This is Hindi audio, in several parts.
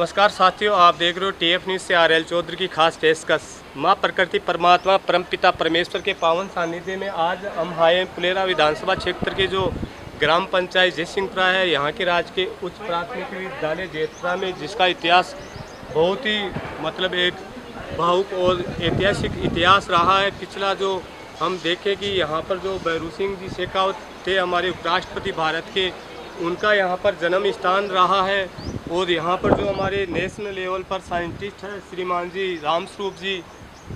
नमस्कार साथियों, आप देख रहे हो TF न्यूज़ से RL चौधरी की खास पेशकश। माँ प्रकृति परमात्मा परमपिता परमेश्वर के पावन सानिध्य में आज हम आए पुलेरा विधानसभा क्षेत्र के जो ग्राम पंचायत जयसिंहपुरा है, यहाँ के राज्य के उच्च प्राथमिक विद्यालय जयपुरा में, जिसका इतिहास बहुत ही एक भावुक और ऐतिहासिक इतिहास रहा है। पिछला जो हम देखें कि यहाँ पर जो भैरू सिंह जी शेखावत थे, हमारे उपराष्ट्रपति भारत के, उनका यहाँ पर जन्म स्थान रहा है। और यहाँ पर जो हमारे नेशनल लेवल पर साइंटिस्ट हैं श्रीमान जी रामस्वरूप जी,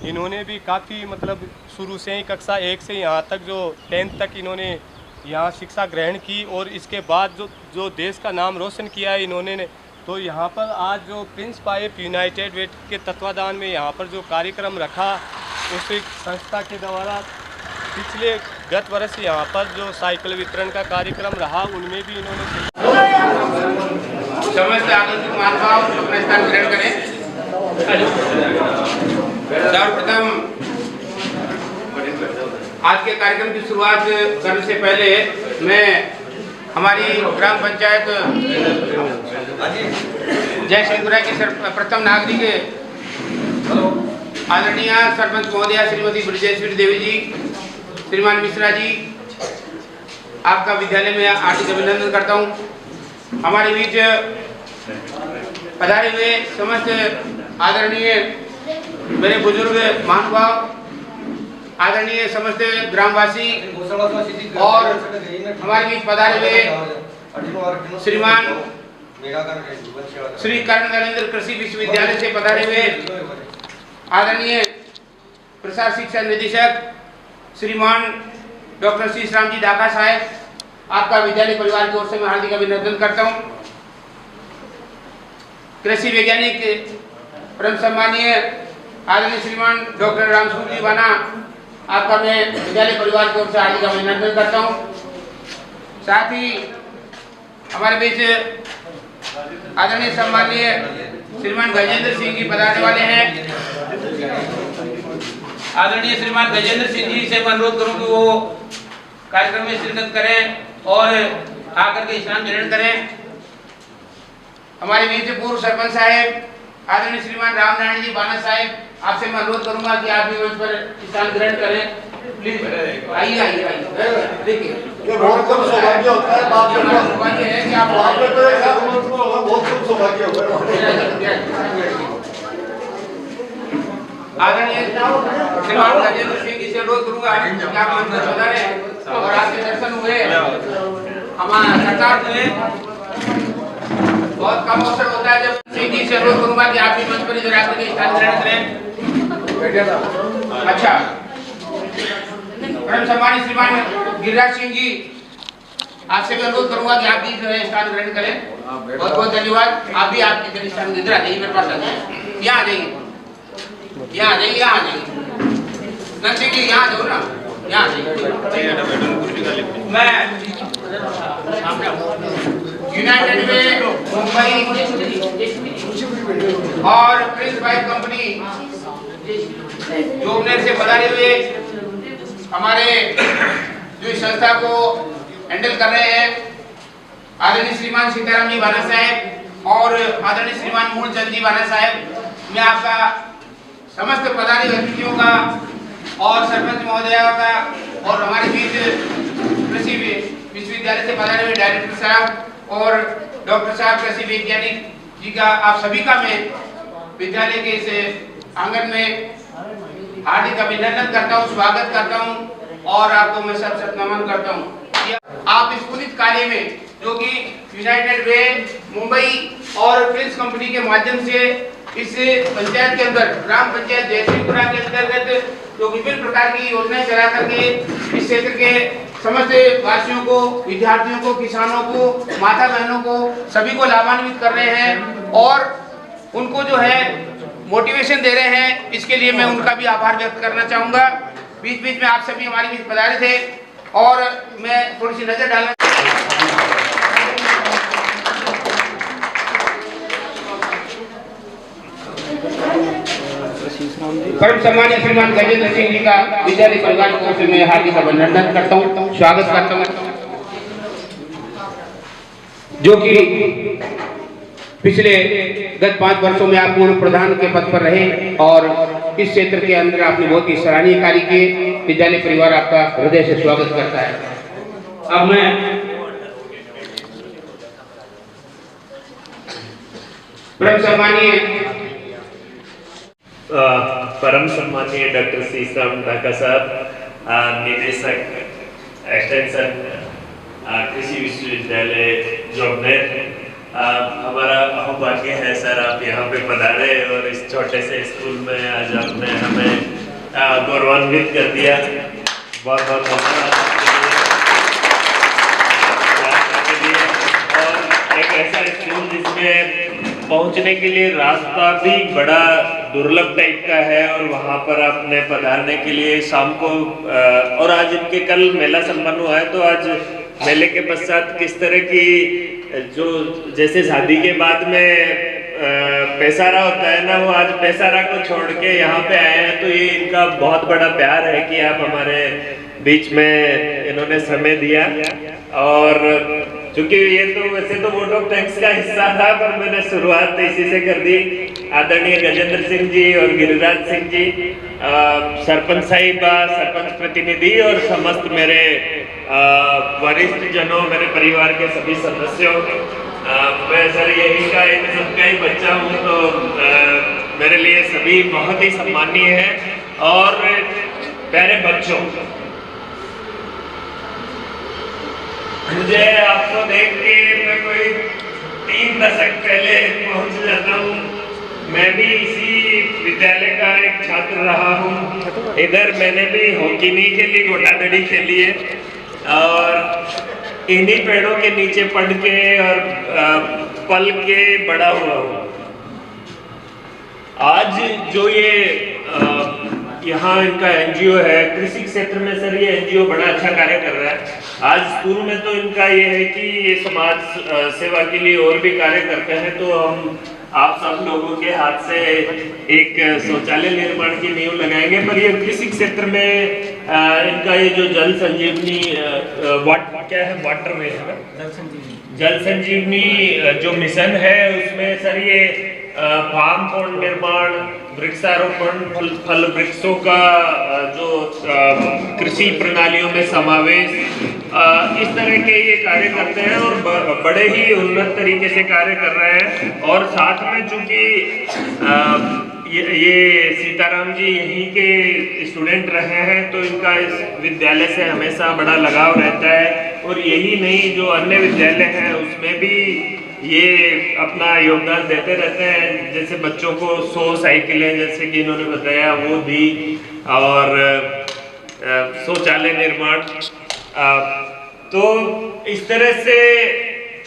इन्होंने भी काफ़ी शुरू से ही कक्षा 1 से यहाँ तक जो 10th तक इन्होंने यहाँ शिक्षा ग्रहण की और इसके बाद जो देश का नाम रोशन किया है इन्होंने। तो यहाँ पर आज जो प्रिंस पाइप यूनाइटेड वे के तत्वाधान में यहाँ पर जो कार्यक्रम रखा, उस संस्था के द्वारा पिछले गत वर्ष यहाँ पर जो साइकिल वितरण का कार्यक्रम रहा, उनमें भी इन्होंने समस्त आगंतुक महानुभाव अपना स्थान ग्रहण करें। सर्वप्रथम आज के कार्यक्रम की शुरुआत करने से पहले मैं हमारी ग्राम पंचायत जयसिंहपुरा के प्रथम नागरिक आदरणीय सरपंच महोदया श्रीमती ब्रजेश्वरी देवी जी, श्रीमान मिश्रा जी, आपका विद्यालय में हार्दिक अभिनंदन करता हूँ। हमारे बीच पधारे हुए समस्त आदरणीय मेरे बुजुर्ग महानुभाव, आदरणीय समस्त ग्रामवासी और हमारे बीच पधारे हुए श्रीमान श्री कर्ण नरेंद्र कृषि विश्वविद्यालय से पधारे हुए आदरणीय प्रसार शिक्षा निदेशक श्रीमान डॉक्टर श्री राम जी ढाका साहब, आपका विद्यालय परिवार की ओर से मैं हार्दिक अभिनंदन करता हूं। कृषि वैज्ञानिक परम सम्मानीय आदरणीय श्रीमान डॉक्टर रामस्वरूप जी बाना, आपका मैं विद्यालय परिवार की ओर से हार्दिक अभिनंदन करता हूं। साथ ही हमारे बीच आदरणीय सम्मानीय श्रीमान गजेंद्र सिंह जी पधारने वाले हैं। आदरणीय श्रीमान गजेंद्र सिंह जी से मैं अनुरोध करूं कि वो कार्यक्रम में शिरकत करें और आकर के स्नान ग्रहण करें। हमारे बीच पूर्व सरपंच साहब आदरणीय श्रीमान राम नारायण जी बाना साहब, आपसे मैं अनुरोध करूंगा कि आप भी मंच पर स्नान ग्रहण करें। प्लीज आइए आइए आइए। देखिए ये बहुत कम सौभाग्य होता है, सौभाग्य है कि आप बहुत कम सौभाग्य होता है। आदरणीय श्रीमान गजेंद्र सिंह जी से अनुरोध करूंगा कि आप मंच पर पधारें और आपके दर्शन हुए। हमारा सरकार में बहुत कम अवसर होता है जब सिंह जी से अनुरोध करूंगा कि आप भी मंच पर इधर आकर के स्थान ग्रहण करें। अच्छा, परम सम्मानित श्रीमान गिरिराज सिंह जी, आपसे मैं अनुरोध करूंगा कि आप भी स्थान ग्रहण करें। बहुत बहुत धन्यवाद। आप भी आपके स्थान इधर आ जाइए, मेरे पास आ जाइए, यहाँ आ जाइए, यहाँ आ जाइए, यहाँ आ जाइए। नंदी जी यहाँ जाओ ना, यहाँ आ जाइए। मैं यूनाइटेड वे मुंबई और प्रिंस पाइप कंपनी जोबनेर से पधारे हुए हमारे जो इस संस्था को हैंडल कर रहे हैं आदरणीय श्रीमान सीताराम जी बाना साहब और आदरणीय श्रीमान मूलचंद जी बाना साहब, मैं आपका समस्त पधारे अतिथियों का और सरपंच महोदया का और हमारे बीच कृषि विश्वविद्यालय से पधारे हुए डायरेक्टर साहब और डॉक्टर साहब कृषि वैज्ञानिक जी का, आप सभी का मैं विद्यालय के इस आंगन में हार्दिक अभिनंदन करता हूँ, स्वागत करता हूँ और आपको मैं सत नमन करता हूँ। आप इस पुनीत कार्य में जो कि यूनाइटेड वे मुंबई और प्रिंस कंपनी के माध्यम से इस पंचायत के अंदर ग्राम पंचायत जयसिंहपुरा के अंतर्गत जो विभिन्न प्रकार की योजनाएं चला करके इस क्षेत्र के समस्त वासियों को, विद्यार्थियों को, किसानों को, माता बहनों को, सभी को लाभान्वित कर रहे हैं और उनको जो है मोटिवेशन दे रहे हैं। इसके लिए मैं उनका भी आभार व्यक्त करना चाहूँगा। बीच बीच में आप सभी हमारे बीच पधारे थे और मैं थोड़ी सी नजर डालना परम सम्मानित श्रीमान गजेंद्र सिंह जी का विद्यालय परिवार की ओर से मैं हार्दिक अभिनंदन करता हूँ, स्वागत करता हूँ। जो कि पिछले गत 5 वर्षों में आप पूर्व प्रधान के पद पर रहे और इस क्षेत्र के अंदर आपने बहुत ही सराहनीय कार्य किए। विद्यालय परिवार आपका हृदय से स्वागत करता है। अब मैं परम सम्मानीय डॉक्टर सीताराम ढाका साहब, निदेशक एक्सटेंशन कृषि विश्वविद्यालय जोबनेर, हमारा अहोभाग्य है सर आप यहाँ पे पधारे और इस छोटे से स्कूल में आज आपने हमें गौरवान्वित कर दिया। बहुत बहुत धन्यवाद आपके लिए। और एक ऐसा स्कूल जिसमें पहुंचने के लिए रास्ता भी बड़ा दुर्लभ टाइप का है और वहां पर आपने पधारने के लिए शाम को और आज इनके कल मेला संपन्न हुआ है, तो आज मेले के पश्चात किस तरह की जो जैसे शादी के बाद में पैसारा होता है ना, वो आज पैसारा को छोड़ के यहाँ पे आए हैं, तो ये इनका बहुत बड़ा प्यार है कि आप हमारे बीच में इन्होंने समय दिया। और चूंकि ये तो वैसे तो वोट ऑफ थैंक्स का हिस्सा था, पर मैंने शुरुआत इसी से कर दी। आदरणीय गजेंद्र सिंह जी और गिरिराज सिंह जी, सरपंच साहिबा, सरपंच प्रतिनिधि और समस्त मेरे वरिष्ठ जनों, मेरे परिवार के सभी सदस्यों, मैं सर यही का इन सबका ही बच्चा हूँ, तो मेरे लिए सभी बहुत ही सम्मानीय है। और प्यारे बच्चों, मुझे आपको देख के मैं कोई 3 दशक पहले पहुंच जाता हूँ। मैं भी इसी विद्यालय का एक छात्र रहा हूँ। इधर मैंने भी हॉकी नहीं खेली, गोटादड़ी खेली है और इन्हीं पेड़ों के नीचे पढ़ के और पल के बड़ा हुआ हूँ। आज जो ये यहाँ इनका एनजीओ है कृषि क्षेत्र में, सर ये एनजीओ बड़ा अच्छा कार्य कर रहा है। आज स्कूल में तो इनका ये है कि ये समाज सेवा के लिए और भी कार्य करते हैं, तो हम आप सब लोगों के हाथ से एक शौचालय निर्माण की नींव लगाएंगे। पर ये कृषि क्षेत्र में इनका ये जो जल संजीवनी क्या है, वाटर वे है ना, जल संजीवनी जो मिशन है, उसमें सर ये फार्म पॉन्ड निर्माण, वृक्षारोपण, फल वृक्षों का जो कृषि प्रणालियों में समावेश, इस तरह के ये कार्य करते हैं और बड़े ही उन्नत तरीके से कार्य कर रहे हैं। और साथ में चूंकि ये सीताराम जी यहीं के स्टूडेंट रहे हैं, तो इनका इस विद्यालय से हमेशा बड़ा लगाव रहता है। और यही नहीं, जो अन्य विद्यालय हैं उसमें भी ये अपना योगदान देते रहते हैं। जैसे बच्चों को 100 साइकिलें जैसे कि इन्होंने बताया वो दी, और शौचालय निर्माण। तो इस तरह से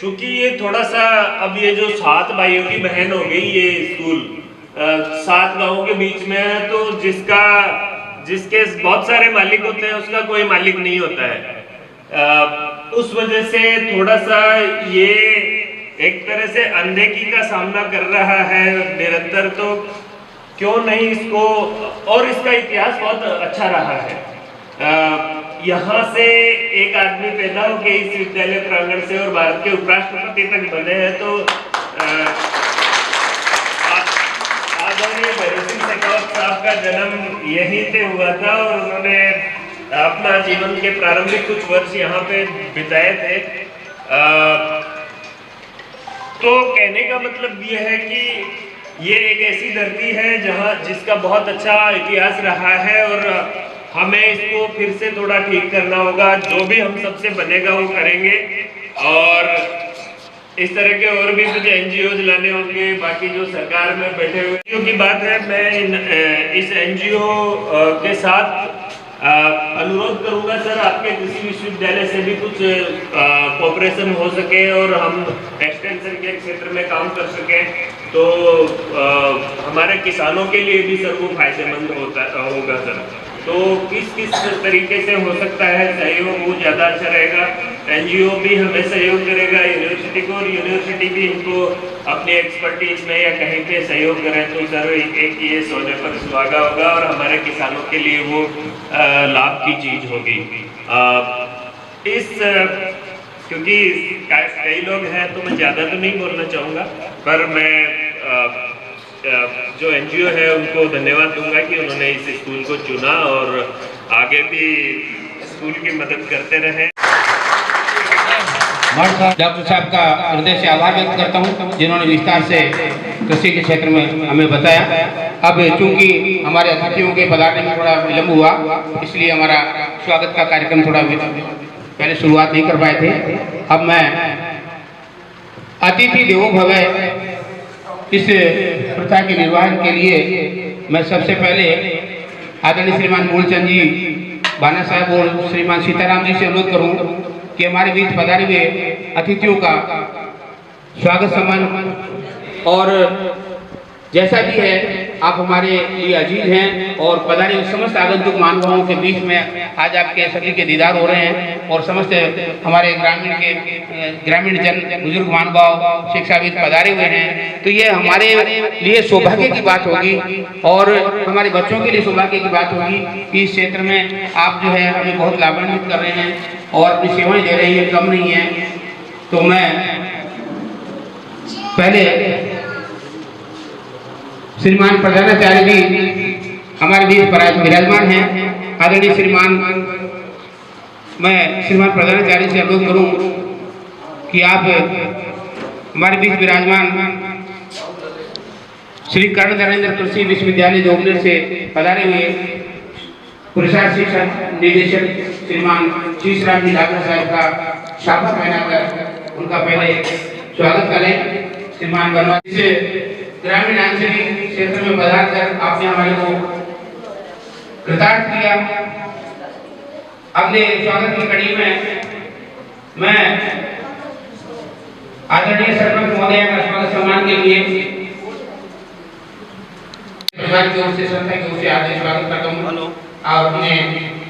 चूंकि ये थोड़ा सा अब ये जो 7 भाइयों की बहन हो गई, ये स्कूल 7 गांवों के बीच में है, तो जिसके बहुत सारे मालिक होते हैं उसका कोई मालिक नहीं होता है। उस वजह से थोड़ा सा ये एक तरह से अनदेखी का सामना कर रहा है निरंतर, तो क्यों नहीं इसको, और इसका इतिहास बहुत अच्छा रहा है। यहाँ से एक आदमी पैदा होके इस विद्यालय प्रांगण से और भारत के उपराष्ट्रपति तक बने हैं, तो आदरणीय भैरव सिंह शेखावत साहब का जन्म यहीं से हुआ था और उन्होंने अपना जीवन के प्रारंभिक कुछ वर्ष यहाँ पे बिताए थे। तो कहने का मतलब ये है कि ये एक ऐसी धरती है जिसका बहुत अच्छा इतिहास रहा है और हमें इसको फिर से थोड़ा ठीक करना होगा। जो भी हम सबसे बनेगा वो करेंगे और इस तरह के और भी कुछ एनजीओ लाने होंगे। बाकी जो सरकार में बैठे हुए की बात है, मैं इस एनजीओ के साथ अनुरोध करूंगा सर, आपके कृषि विश्वविद्यालय से भी कुछ कोऑपरेशन हो सके और हम एक्सटेंशन के क्षेत्र में काम कर सकें, तो हमारे किसानों के लिए भी सर वो फायदेमंद होगा सर। तो किस तरीके से हो सकता है सहयोग, वो ज़्यादा अच्छा रहेगा। एनजीओ भी हमें सहयोग करेगा यूनिवर्सिटी को, और यूनिवर्सिटी भी इनको अपनी एक्सपर्टीज में या कहीं पे सहयोग करें, तो सर एक ये सोने पर सुहागा होगा और हमारे किसानों के लिए वो लाभ की चीज़ होगी। क्योंकि कई लोग हैं तो मैं ज़्यादा तो नहीं बोलना चाहूँगा। पर मैं जो एनजीओ है उनको धन्यवाद दूंगा कि उन्होंने इस स्कूल को चुना और आगे भी स्कूल की मदद करते रहें। डॉक्टर साहब का हृदय से आभार व्यक्त करता हूं, जिन्होंने विस्तार से कृषि के क्षेत्र में हमें बताया। अब चूंकि हमारे अतिथियों के पधारने में थोड़ा विलम्ब हुआ, इसलिए हमारा स्वागत का कार्यक्रम थोड़ा पहले शुरुआत नहीं कर पाए थे। अब मैं अतिथि देवो भव इस प्रथा के निर्वहन के लिए मैं सबसे पहले आदरणीय श्रीमान मूलचंद जी बाना साहब और श्रीमान सीताराम जी से अनुरोध करूं कि हमारे बीच पधारे हुए अतिथियों का स्वागत सम्मान, और जैसा भी है आप हमारे लिए अजीज हैं और पधारे हुए समस्त आगंतुक महानुभावों के बीच में आज आपके सभी के दीदार हो रहे हैं और समस्त हमारे ग्रामीण जन बुजुर्ग महानुभाव शिक्षाविद पधारे हुए हैं। तो ये हमारे लिए सौभाग्य की बात होगी और हमारे बच्चों के लिए सौभाग्य की बात होगी कि इस क्षेत्र में आप जो है हमें बहुत लाभान्वित कर रहे हैं और अपनी सेवाएं दे रहे हैं, कम नहीं है। तो मैं पहले श्रीमान प्रधानाचार्य जी हमारे बीच विराजमान हैं। आदरणीय मैं श्रीमान प्रधानाचार्य से अनुरोध करूं कि आप हमारे बीच विराजमान श्री कर्ण नरेंद्र कृषि विश्वविद्यालय जोगनेर से पधारे हुए पुरस्कार शिक्षा निदेशक श्रीमान शीशराम जी डागर साहब का शाखा पहनाकर उनका पहले स्वागत करें। श्रीमान बनवारी से ग्रामीण आंचलिक क्षेत्र में पधार कर आपने हमारे को कृतार्थ किया। अपने स्वागत की कड़ी में मैं आदरणीय सरपंच महोदय का स्वागत सम्मान के लिए परिवार की ओर से संस्था की ओर से हार्दिक स्वागत करता हूँ और अपने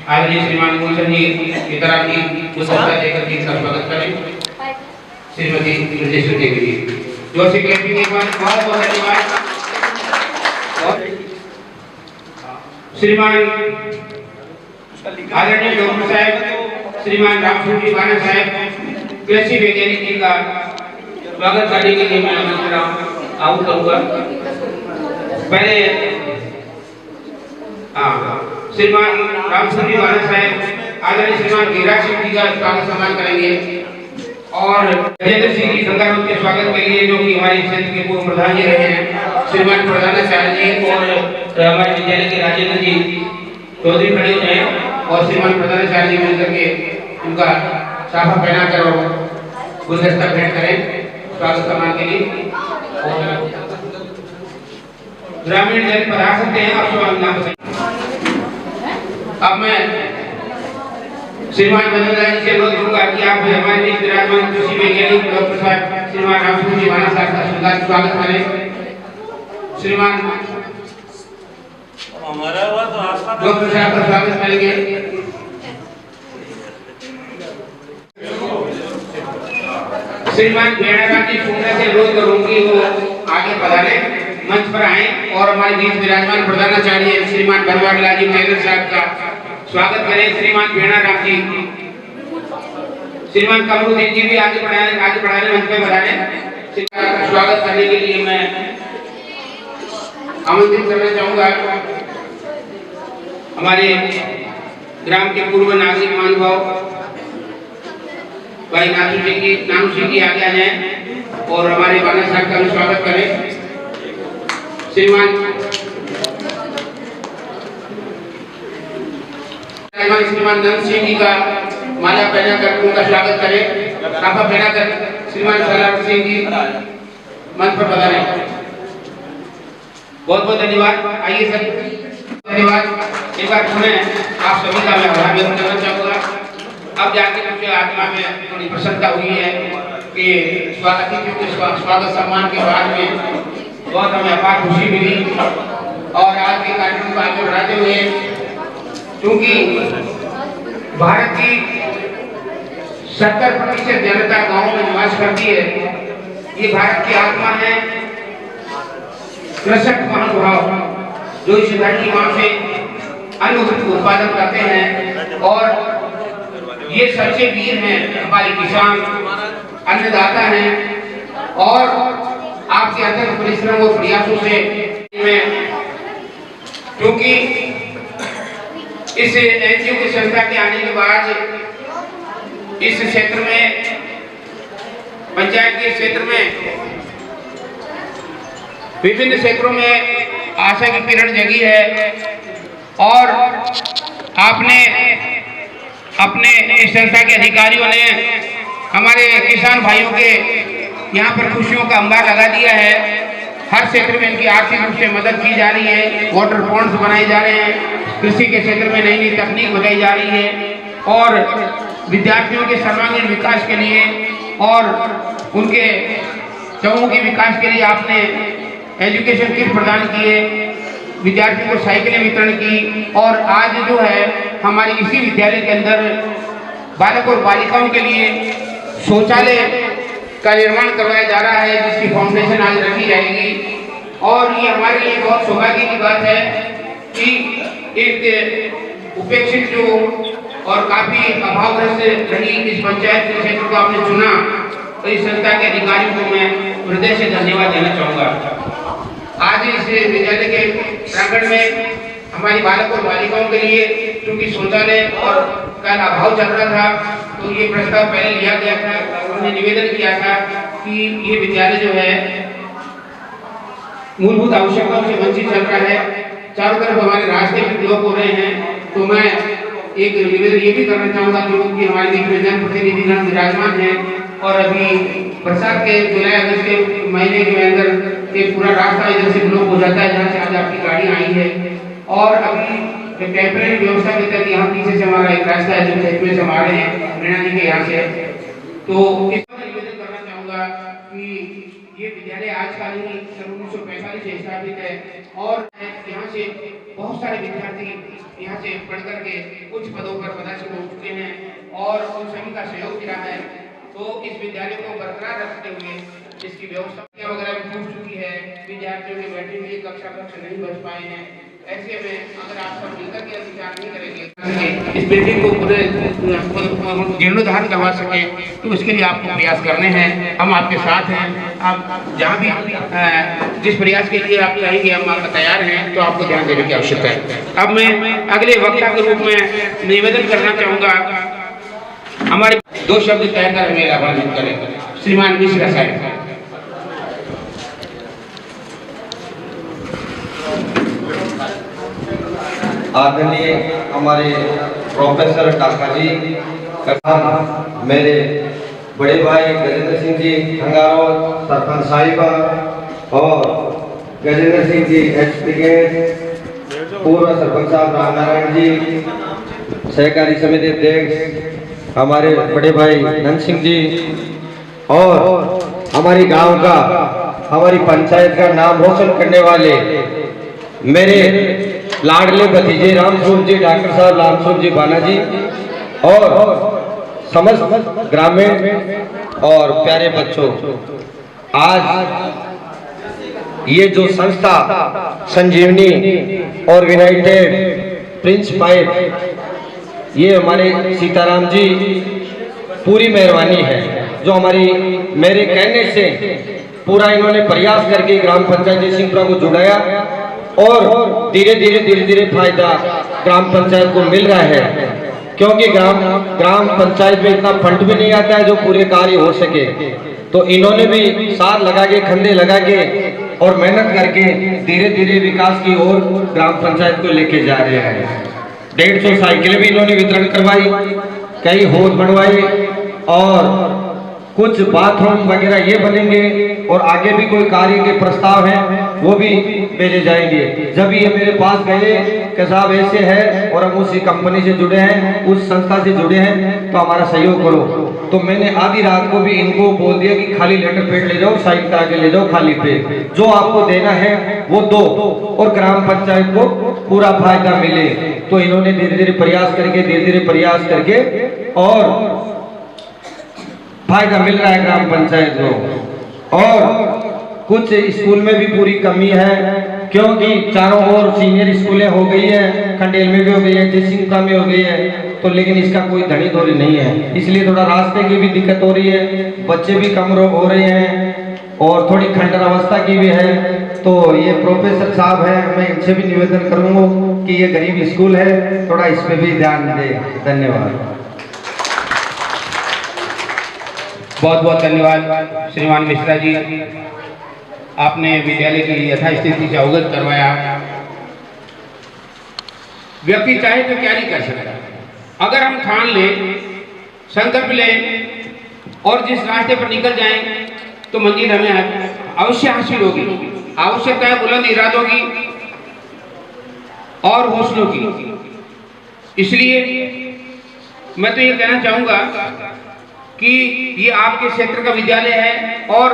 आदरणीय श्रीमान मूलचंद जी की तरफ की पुरस्कार देकर के इसका स्वागत करें। श्रीमती राजेश्वर देवी जी जो से क्लैपिंग एक बार बहुत बहुत धन्यवाद। श्रीमान आदरणीय डॉक्टर साहब श्रीमान रामसूरी बाना साहब कृषि वैज्ञानिक जी का स्वागत करने के लिए मैं आऊँ करूँगा। पहले श्रीमान रामसूरी बाना साहब आदरणीय श्रीमान गिरिराज सिंह जी का स्वागत सम्मान करेंगे और राजेंद्र सिंह जी गंगाराम के स्वागत के लिए जो कि हमारे क्षेत्र के पूर्व प्रधान जी रहे हैं श्रीमान प्रधानाचार्य जी और हमारे विद्यालय के राजेंद्र जी चौधरी खड़े हुए हैं और श्रीमान प्रधानाचार्य जी मिलकर के उनका साफा पहनाकर और गुलदस्ता भेंट करें स्वागत सम्मान के लिए। और ग्रामीण जन पधार सकते हैं आप स्वागत नाम से। अब मैं श्रीमान बदलराज जी से अनुरोध करूंगा कि आप हमारे बीच विराजमान कृषि वैज्ञानिक डॉक्टर साहब श्रीमान रामसूरी बाना साहब का स्वागत करें। श्रीमान डॉक्टर साहब का स्वागत करेंगे। श्रीमान भेड़ाराम जी सुंदर से अनुरोध करूंगी वो आगे पधारे मंच पर आए और हमारे बीच विराजमान प्रधानाचार्य श्रीमान बनवारीलाल जी टेलर साहब का स्वागत करें। श्रीमान भेड़ाराम जी श्रीमान कमरुद्दीन जी भी आगे बढ़ाने मंच पे बढ़ाने स्वागत करने के लिए मैं आमंत्रित करना चाहूंगा हमारे ग्राम के पूर्व नागरिक महानुभाव भाई नानू सिंह जी आगे आ जाए और हमारे बाना साहब का भी स्वागत करें। श्रीमान नंद सिंह जी का माला पहनाकर उनका स्वागत करें। साफा पहनाकर श्रीमान सलार सिंह जी मंच पर पधारें। बहुत बहुत धन्यवाद। आइए सर धन्यवाद। एक बार पुनः आप सभी का मैं आभार व्यक्त करना चाहूँगा। अब जाके मुझे आत्मा में थोड़ी प्रसन्नता हुई है कि अतिथियों के स्वागत सम्मान के बाद में बहुत हमें अपार खुशी मिली और आज के कार्यक्रम को आगे बढ़ाते हुए क्योंकि भारत की 70% जनता गांवों में निवास करती है। ये भारत की आत्मा है। कृषक महानुभाव जो इस धरती मां से अन्न उत्पादन करते हैं और ये सच्चे वीर हैं, हमारे किसान अन्नदाता हैं और आपके अथक परिश्रम और प्रयासों से मैं, क्योंकि इस एनजीओ की संस्था के आने के बाद इस क्षेत्र में, पंचायत के क्षेत्र में, विभिन्न क्षेत्रों में आशा की किरण जगी है और आपने अपने इस संस्था के अधिकारियों ने हमारे किसान भाइयों के यहाँ पर खुशियों का अंबार लगा दिया है। हर क्षेत्र में इनकी आर्थिक रूप से मदद की जा रही है, वाटर पॉन्ड्स बनाए जा रहे हैं, कृषि के क्षेत्र में नई नई तकनीक बताई जा रही है और विद्यार्थियों के सर्वांगीण विकास के लिए और उनके चहुमुखी विकास के लिए आपने एजुकेशन किट प्रदान किए, विद्यार्थियों को साइकिलें वितरण की और आज जो है हमारे इसी विद्यालय के अंदर बालक और बालिकाओं के लिए शौचालय का निर्माण करवाया जा रहा है, जिसकी फाउंडेशन आज रखी जाएगी। और ये हमारे लिए बहुत सौभाग्य की बात है कि एक उपेक्षित जो और काफी अभावग्रस्त रही इस पंचायत के क्षेत्र को आपने चुना, तो इस संस्था के अधिकारियों को मैं हृदय से धन्यवाद देना चाहूँगा। आज इस विद्यालय के प्रांगण में हमारी बालक और बालिकाओं के लिए क्योंकि शौचालय और का अभाव चल रहा था, तो ये प्रस्ताव पहले लिया गया था। उन्होंने निवेदन किया था कि ये विद्यालय जो है मूलभूत आवश्यकताओं से वंचित चल रहा है, चारों तरफ हमारे रास्ते भी ब्लॉक हो रहे हैं। तो मैं एक निवेदन ये भी करना चाहूँगा क्योंकि हमारे बीच में जनप्रतिनिधिगण विराजमान है और अभी बरसात के जुलाई अगस्त के महीने के अंदर ये पूरा रास्ता इधर से ब्लॉक हो जाता है जहाँ से आज आपकी गाड़ी आई है। और अभी टेम्परेरी व्यवस्था के तहत यहाँ पीछे से हमारा एक रास्ता है जो खेत में से हमारे हैं मीणा जी के यहाँ से। तो इसका निवेदन करना चाहूँगा कि ये विद्यालय आज का नहीं 1945 से स्थापित है और यहाँ से बहुत सारे विद्यार्थी यहाँ से पढ़ करके उच्च पदों पर पदासीन हो चुके हैं और उन सभी का सहयोग मिला है। तो इस विद्यालय को बरकरार रखते हुए इसकी व्यवस्था वगैरह भी टूट चुकी है, विद्यार्थियों के बैठने के लिए कक्षा नहीं बच पाए हैं। ऐसे में अगर आप सब मिलकर के विचार नहीं करेंगे इस बिल्डिंग को पूरे जीर्णोद्धार करवा सके, तो उसके लिए आपको प्रयास करने हैं। हम आपके साथ हैं। आप जहाँ भी जिस प्रयास के लिए आप चाहेंगे हम आपका तैयार हैं, तो आपको ध्यान देने की आवश्यकता है। अब मैं अगले वक्ता के रूप में निवेदन करना चाहूँगा, हमारे 2 शब्द तय कर हमें लाभान्वित करें। श्रीमान मिश्रा साहब। आदरणीय हमारे प्रोफेसर टाका जी, मेरे बड़े भाई गजेंद्र सिंह जी खंगारो, सरपंच साहिबा और गजेंद्र सिंह जी एचपीके, पूर्व सरपंच साहब राम नारायण जी, सहकारी समिति अध्यक्ष हमारे बड़े भाई धन सिंह जी और हमारी गांव का, हमारी पंचायत का नाम रोशन करने वाले मेरे लाडले भतीजे रामस्वरूप जी, डॉक्टर साहब रामस्वरूप जी बाना जी और समस्त ग्रामीण और प्यारे बच्चों, आज ये जो संस्था संजीवनी और यूनाइटेड प्रिंस पाइप, ये हमारे सीताराम जी पूरी मेहरबानी है जो हमारी मेरे कहने से पूरा इन्होंने प्रयास करके ग्राम पंचायत जयसिंहपुरा को जुड़ाया और धीरे धीरे फायदा ग्राम पंचायत को मिल रहा है, क्योंकि ग्राम पंचायत में इतना फंड भी नहीं आता है जो पूरे कार्य हो सके। तो इन्होंने भी साथ लगा के, खंडे लगा के और मेहनत करके धीरे धीरे विकास की ओर ग्राम पंचायत को लेके जा रहे हैं। 150 साइकिलें भी इन्होंने वितरण करवाई, कई हौद बनवाई और कुछ बाथरूम वगैरह ये बनेंगे और आगे भी कोई कार्य के प्रस्ताव हैं वो भी भेजे जाएंगे। जब ये मेरे पास गए कि साहब ऐसे है और हम उसी कंपनी से जुड़े हैं, उस संस्था से जुड़े हैं, तो हमारा सहयोग करो, तो मैंने आधी रात को भी इनको बोल दिया कि खाली लेटर पेड ले जाओ, साइन करा के ले जाओ, खाली पे जो आपको देना है वो दो और ग्राम पंचायत को पूरा फायदा मिले। तो इन्होंने धीरे धीरे प्रयास करके और फायदा मिल रहा है ग्राम पंचायत को। और कुछ स्कूल में भी पूरी कमी है, क्योंकि चारों ओर सीनियर स्कूलें हो गई है, खंडेल में भी हो गई है, जयसिंहपुरा में हो गई है, तो लेकिन इसका कोई धनी धोरी नहीं है, इसलिए थोड़ा रास्ते की भी दिक्कत हो रही है, बच्चे भी कम हो रहे हैं और थोड़ी खंडर अवस्था की भी है। तो ये प्रोफेसर साहब हैं, मैं इनसे भी निवेदन करूंगा कि ये गरीब स्कूल है, थोड़ा इस पे भी ध्यान दें। धन्यवाद। बहुत बहुत धन्यवाद श्रीमान मिश्रा जी, आपने विद्यालय की यथास्थिति से अवगत करवाया। व्यक्ति चाहे तो क्या नहीं कर सकता। अगर हम ठान लें, संकल्प लें और जिस रास्ते पर निकल जाएं तो मंजिल हमें अवश्य हासिल होगी। आवश्यकता है बुलंद इरादों की और हौसलों की। इसलिए मैं तो ये कहना चाहूँगा कि ये आपके क्षेत्र का विद्यालय है और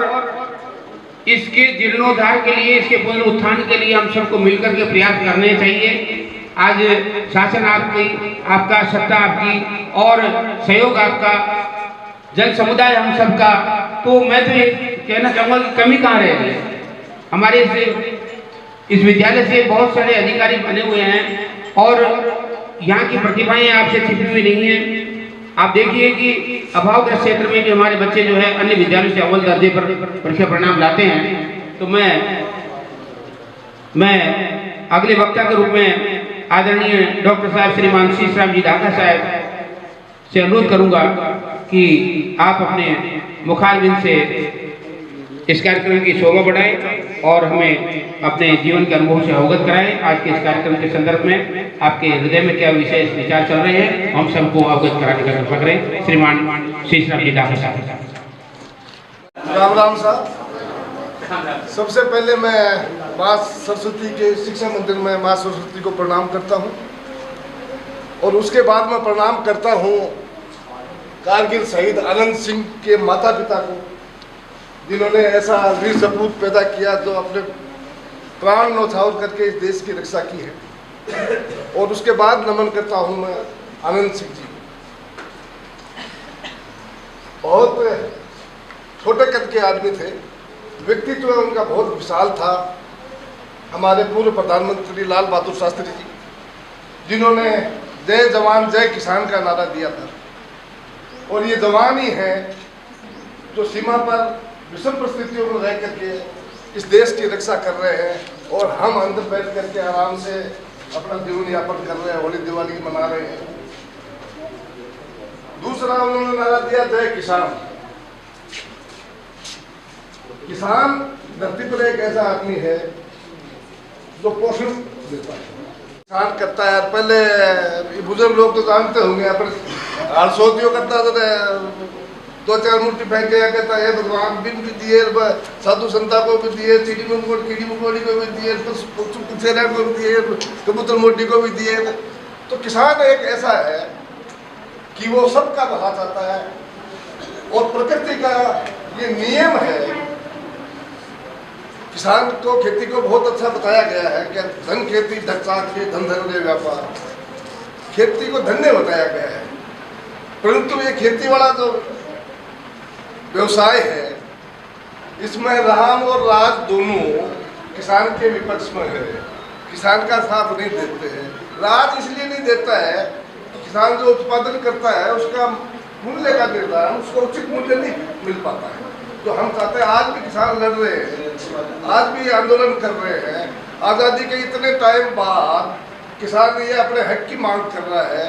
इसके जीर्णोद्धार के लिए, इसके पुनरुत्थान के लिए हम सबको मिलकर के प्रयास करने चाहिए। आज शासन आपका, सत्ता आपकी और सहयोग आपका, जन समुदाय हम सबका। तो मैं तो ये कहना चाहूँगा कि कमी कहाँ रह गई। हमारे इस विद्यालय से बहुत सारे अधिकारी बने हुए हैं और यहाँ की प्रतिभाएं आपसे छिपी हुई नहीं है। आप देखिए कि अभावग्रस्त क्षेत्र में भी हमारे बच्चे जो है अन्य विद्यालयों से अव्वल दर्जे पर परीक्षा परिणाम लाते हैं। तो मैं अगले वक्ता के रूप में आदरणीय डॉक्टर साहब श्रीमान शीशराम जी ढाका साहब से अनुरोध करूंगा कि आप अपने मुखारबिंद से इस कार्यक्रम की शोभा बढ़ाएं और हमें अपने जीवन के अनुभव से अवगत कराएं। आज के इस कार्यक्रम के संदर्भ में आपके हृदय में क्या विशेष विचार चल रहे हैं, हम सबको अवगत कराने का कृपा करें। श्रीमान शीशराम जी ढाका साहब। राम राम साहब। सबसे पहले मैं माँ सरस्वती के शिक्षा मंदिर में माँ सरस्वती को प्रणाम करता हूँ और उसके बाद मैं प्रणाम करता हूँ कारगिल शहीद आनंद सिंह के माता पिता को, जिन्होंने ऐसा वीर सपूत पैदा किया जो अपने प्राण न्यौछावर करके इस देश की रक्षा की है। और उसके बाद नमन करता हूँ मैं आनंद सिंह जी। बहुत छोटे कद के आदमी थे, व्यक्तित्व उनका बहुत विशाल था। हमारे पूर्व प्रधानमंत्री लाल बहादुर शास्त्री जी, जिन्होंने जय जवान जय किसान का नारा दिया था, और ये जवान ही हैं जो सीमा पर विषम परिस्थितियों में रह करके इस देश की रक्षा कर रहे हैं और हम अंदर बैठ करके आराम से अपना जीवन यापन कर रहे हैं, होली दिवाली मना रहे हैं। दूसरा उन्होंने नारा दिया जय किसान। किसान धरती पर एक ऐसा आदमी है जो पोषण देता है, किसान करता है। पहले बुजुर्ग लोग तो जानते होंगे, पर सोतियों करता था, 2-4 मुट्ठी फेंक के कहता है भगवान बिन भी दिए, साधु संता को भी दिए, कीड़ी मकोड़ी को भी दिए, कुचेरा को भी दिए, कबूतर मोटी को भी दिए। तो किसान एक ऐसा है कि वो सबका भला चाहता है और प्रकृति का ये नियम है। किसान को खेती को बहुत अच्छा बताया गया है कि धन खेती ढक्का के धन धन व्यापार, खेती को धन्य बताया गया है। परंतु ये खेती वाला जो व्यवसाय है, इसमें राम और राज दोनों किसान के विपक्ष में है, किसान का साथ नहीं देते हैं। राज इसलिए नहीं देता है कि किसान जो उत्पादन करता है उसका मूल्य का निर्धारण, उसको उचित मूल्य नहीं मिल पाता है। तो हम चाहते हैं, आज भी किसान लड़ रहे हैं, आज भी आंदोलन कर रहे हैं। आज़ादी के इतने टाइम बाद किसान ये अपने हक की मांग कर रहा है।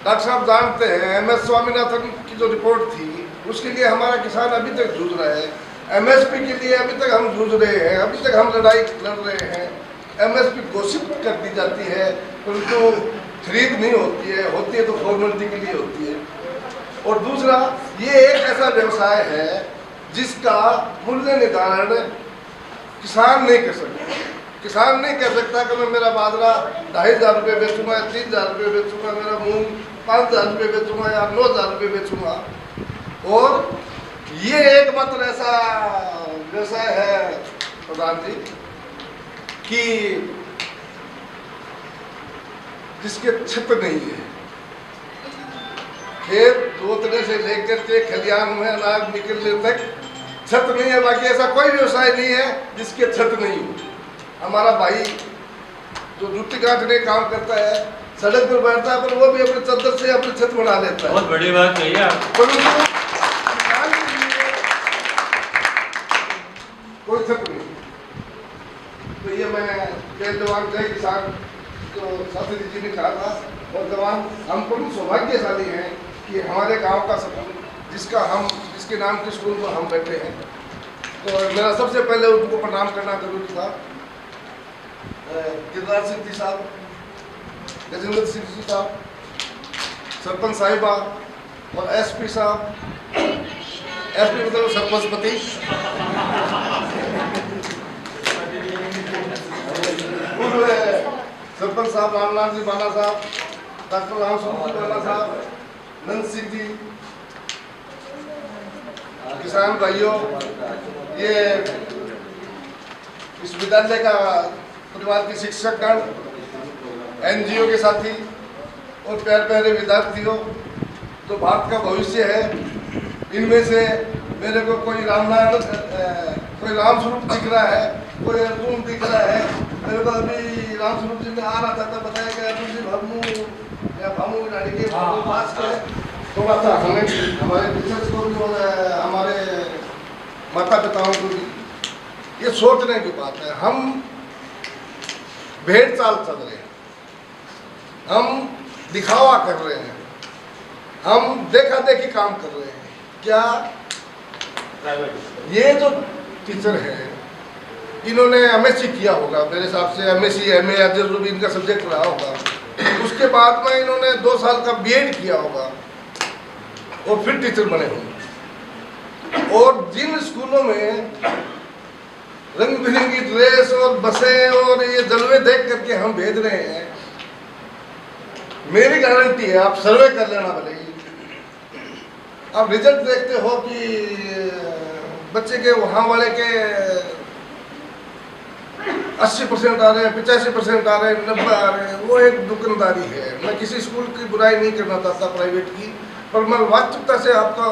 डॉक्टर साहब जानते हैं, MS स्वामीनाथन की जो रिपोर्ट थी उसके लिए हमारा किसान अभी तक जूझ रहा है। MSP के लिए अभी तक हम जूझ रहे हैं, अभी तक हम लड़ाई लड़ रहे हैं। MSP घोषित कर दी जाती है, परंतु खरीद नहीं होती है तो फॉर्मेलिटी के लिए होती है। और दूसरा, ये एक ऐसा व्यवसाय है जिसका मूल्य निर्धारण किसान नहीं कर सकता। किसान नहीं कह सकता कि मैं मेरा बाजरा 2,500 रुपये बेचूंगा, 3,000 रुपये बेचूंगा, मेरा मूंग 5,000 रुपये बेचूंगा या 9,000 रुपये बेचूंगा। और ये एकमात्र ऐसा व्यवसाय है प्रधान जी कि जिसके छत नहीं है। खेत जोतने से लेकर के खलियान में अनाज निकलने तक छत नहीं है। बाकी ऐसा कोई व्यवसाय नहीं है जिसके छत नहीं हो। हमारा भाई जो जुट्टी काटने काम करता है, सड़क पर बैठता है, पर वो भी अपने चद्दर से अपनी छत बना लेता है। बहुत बड़ी बात कही आप। कोई शक नहीं। तो ये मैं जय जवान जय किसान जो शास्त्री जी ने कहा था, और जवान हम प्रमुख सौभाग्यशाली हैं कि हमारे गांव का सपन जिसके नाम के स्कूल में हम बैठे हैं। तो मेरा सबसे पहले उनको प्रणाम करना जरूरी था। गिरिराज सिंह जी साहब, गजेंद्र सिंह जी साहब, सरपंच साहिबा और एसपी साहब, एसपी मतलब सरपंचपति, सरपंच साहब रामलाल जी बाला साहब, डॉक्टर राम स्वरूप बाला साहब, नंद सिंह जी, किसान भाइयों, ये इस विद्यालय का परिवार के शिक्षकगण, एनजीओ के साथी और प्यारे प्यारे विद्यार्थियों, जो भारत का भविष्य है, इनमें से मेरे को कोई कोई राम स्वरूप दिख रहा है, कोई अर्जुन दिख रहा है। मेरे को अभी राम स्वरूप जी ने आ रहा था तो बताया कि अर्जुन जी भामू या भामू गाड़ी के पास के थोड़ा सा हमें हमारे टीचर्स को भी और हमारे माता पिताओं को भी ये सोचने की बात है। हम भेड़ चाल चल रहे हैं, हम दिखावा कर रहे हैं, हम देखा देखी काम कर रहे हैं। क्या ये जो टीचर हैं इन्होंने एमएससी किया होगा, मेरे हिसाब से एमएससी एमए जो भी इनका सब्जेक्ट रहा होगा, उसके बाद में इन्होंने 2 साल का बीएड किया होगा और फिर टीचर बने होंगे। और जिन स्कूलों में रंग बिरंगी ड्रेस और बसें और ये जलवे देख करके हम भेज रहे हैं, मेरी गारंटी है, आप सर्वे कर लेना भले ही, आप रिजल्ट देखते हो कि बच्चे के वहाँ वाले के 80% आ रहे हैं, 85% आ रहे हैं, 90 आ रहे हैं। वो एक दुकानदारी है। मैं किसी स्कूल की बुराई नहीं करना चाहता प्राइवेट की, पर मैं वास्तविकता से आपको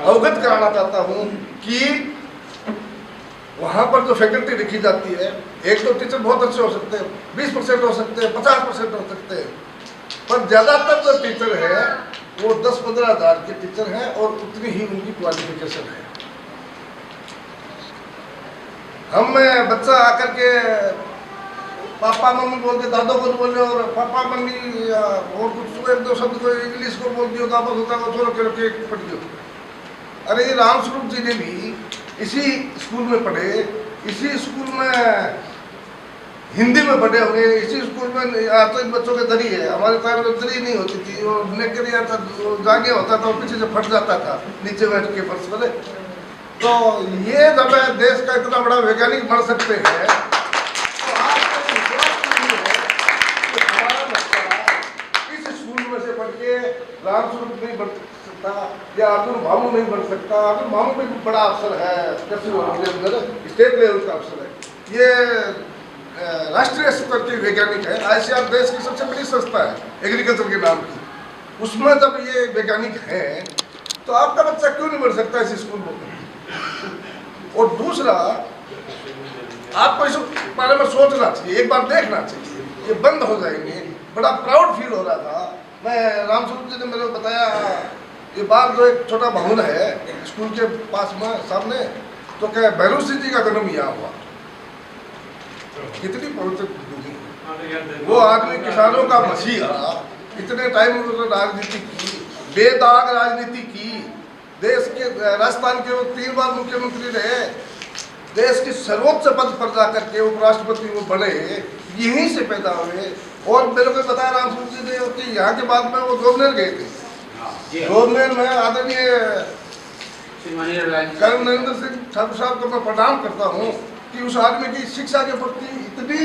अवगत कराना चाहता हूँ कि वहाँ पर जो फैकल्टी रखी जाती है, एक दो टीचर बहुत अच्छे हो सकते हैं, 20% हो सकते हैं, 50% हो सकते हैं, पर ज़्यादातर जो टीचर है वो 10-15 हज़ार के टीचर हैं और उतनी ही उनकी क्वालिफिकेशन है। हम बच्चा आकर के पापा मम्मी बोल के दादो को बोले और पापा मम्मी और कुछ एक दो शब्द को इंग्लिश को बोल दियो, वापस होता है छोड़ के रखे पढ़ दियो। अरे ये राम स्वरूप जी ने भी इसी स्कूल में पढ़े, इसी स्कूल में हिंदी में पढ़े हुए, इसी स्कूल में आज तो इन बच्चों के दरी है। हमारे टाइम में दरी नहीं होती थी, वो नेकर या था जागे होता था, वो पीछे से फट जाता था नीचे बैठ के फर्श पर। तो ये जब देश का इतना बड़ा वैज्ञानिक बन सकते हैं, तो आपको विश्वास नहीं है कि हमारा बच्चा इस स्कूल में से पढ़ के राम स्वरूप नहीं बन सकता या अर्जुन भामू नहीं बन सकता। अर्जुन भामू में भी बड़ा अफसर है, स्टेट लेवल का अफसर है। ये राष्ट्रीय स्तर के वैज्ञानिक है। आईसीआर देश की सबसे बड़ी संस्था है एग्रीकल्चर के नाम की, उसमें जब ये वैज्ञानिक हैं तो आपका बच्चा क्यों नहीं बन सकता इस स्कूल में। और दूसरा, आपको इस बारे में सोचना चाहिए, एक बार देखना चाहिए, ये बंद हो जाएंगे। बड़ा प्राउड फील हो रहा था। मैं राम स्वरूप जी ने मेरे को बताया, ये बार जो एक छोटा भवन है स्कूल के पास में सामने, तो क्या भैरव सिंह जी का जन्म यहाँ हुआ। कितनी पवित्र भूमि, वो आदमी किसानों का मसीहा, इतने टाइम उन्होंने राजनीति की, बेदाग राजनीति की। देश के राजस्थान के वो 3 बार मुख्यमंत्री रहे, देश की सर्वोच्च पद पर जाकर के उपराष्ट्रपति वो बने, यहीं से पैदा हुए। और मेरे को बताया राम स्वरूप जी ने कि यहाँ के बाद में वो गवर्नर गए थे। गवर्नर में आदरणीय कर्नल नरेंद्र सिंह ठाकुर साहब को मैं प्रणाम करता हूँ कि उस आदमी की शिक्षा के प्रति इतनी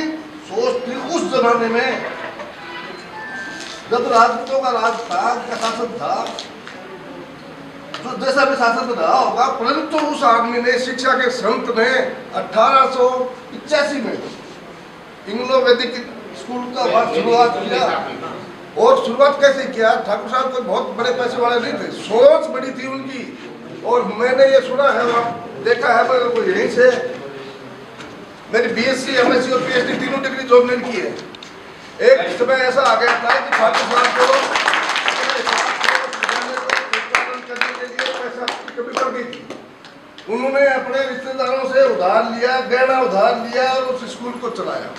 सोच थी उस जमाने में जब राजपूतों का राज था, का शासन था, तो जैसा भी शासन रहा होगा, परंतु उस आदमी ने, शिक्षा के संत ने 1885 में इंग्लो वैदिक स्कूल का शुरुआत किया। और शुरुआत कैसे किया, ठाकुर साहब कोई बहुत बड़े पैसे वाले नहीं थे, सोच बड़ी थी उनकी। और मैंने ये सुना है और देखा है, मैं को यहीं से मेरी बीएससी, एमएससी और पीएचडी तीनों डिग्री जॉब ने की है। एक समय ऐसा आ गया था कि ठाकुर साहब को करने के लिए पैसा की कमी पड़ गई थी। उन्होंने अपने रिश्तेदारों से उधार लिया, गहना उधार लिया और उस स्कूल को चलाया।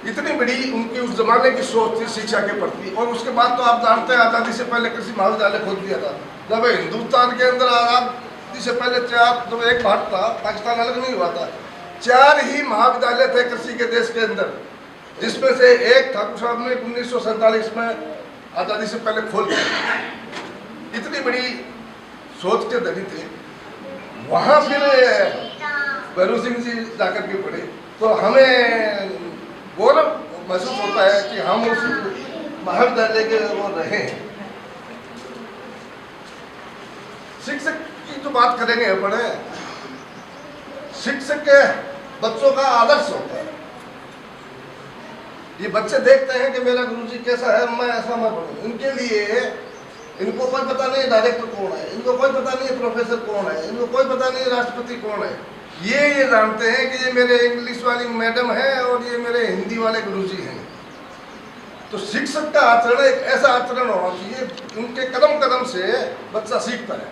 इतनी बड़ी उनकी उस जमाने की सोच थी शिक्षा के प्रति। और उसके बाद तो आप जानते हैं, आज़ादी से पहले कृषि महाविद्यालय खोल दिया था। जब हिंदुस्तान के अंदर आज़ादी से पहले 4, जब एक भारत था, पाकिस्तान अलग नहीं हुआ था, 4 ही महाविद्यालय थे कृषि के देश के अंदर, जिसमें से एक ठाकुर साहब ने 1947 में आज़ादी से पहले खोल दिया। इतनी बड़ी सोच के धनी थे। वहाँ फिर भैरू सिंह जी जाकर के पढ़े, तो हमें गौरव महसूस होता है कि हम उस महाविद्यालय के वो रहे। शिक्षक की जो बात करेंगे अपने, शिक्षक के बच्चों का आदर्श होता है। ये बच्चे देखते हैं कि मेरा गुरुजी कैसा है, मैं ऐसा मैं बनूं। इनके लिए इनको कोई पता नहीं डायरेक्टर कौन है, इनको कोई पता नहीं प्रोफेसर कौन है, इनको कोई पता नहीं राष्ट्रपति कौन है। ये जानते हैं कि ये मेरे इंग्लिश वाली मैडम है और ये मेरे हिंदी वाले गुरुजी हैं। तो शिक्षक का आचरण एक ऐसा आचरण होना चाहिए, उनके कदम कदम से बच्चा सीखता है।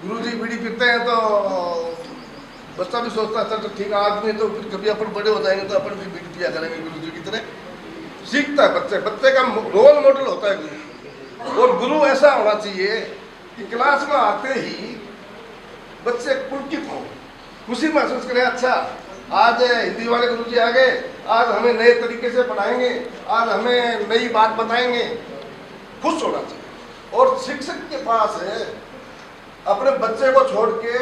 गुरुजी बीड़ी पीते हैं तो बच्चा भी सोचता है तो ठीक है, आज नहीं तो फिर कभी अपन बड़े हो जाएंगे तो अपन भी बीड़ी पिया करेंगे गुरुजी की तरह। सीखता है बच्चे का रोल मॉडल होता है गुरु। और गुरु ऐसा होना चाहिए कि क्लास में आते ही बच्चे पुलकित हों, खुशी महसूस करें। अच्छा, आज हिंदी वाले गुरुजी आ गए, आज हमें नए तरीके से पढ़ाएंगे, आज हमें नई बात बताएंगे। खुश होना चाहिए। और शिक्षक के पास अपने बच्चे को छोड़ के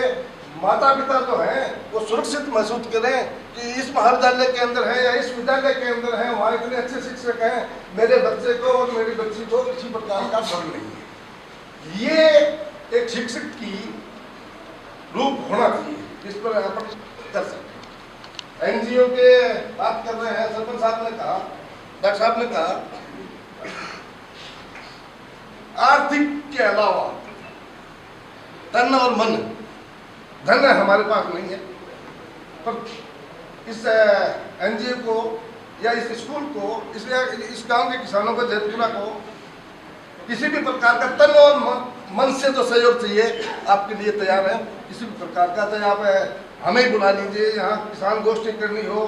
माता पिता जो हैं वो सुरक्षित महसूस करें कि इस महाविद्यालय के अंदर है या इस विद्यालय के अंदर है, वहाँ इतने अच्छे शिक्षक हैं, मेरे बच्चे को और मेरी बच्ची को किसी प्रकार का डर नहीं है। ये एक शिक्षक की रूप होना चाहिए, जिस पर अपन कर सकते हैं। NGO के बात कर रहे हैं, सरपंच साहब ने कहा, डॉक्टर साहब ने कहा, आर्थिक के अलावा तन और मन, धन हमारे पास नहीं है, पर इस NGO को या इस स्कूल को, इस गांव के किसानों को, जैतपुरा को किसी भी प्रकार का तन और मन से जो सहयोग चाहिए आपके लिए तैयार है। किसी भी प्रकार का, चाहे आप हमें बुला लीजिए, यहाँ किसान गोष्ठी करनी हो,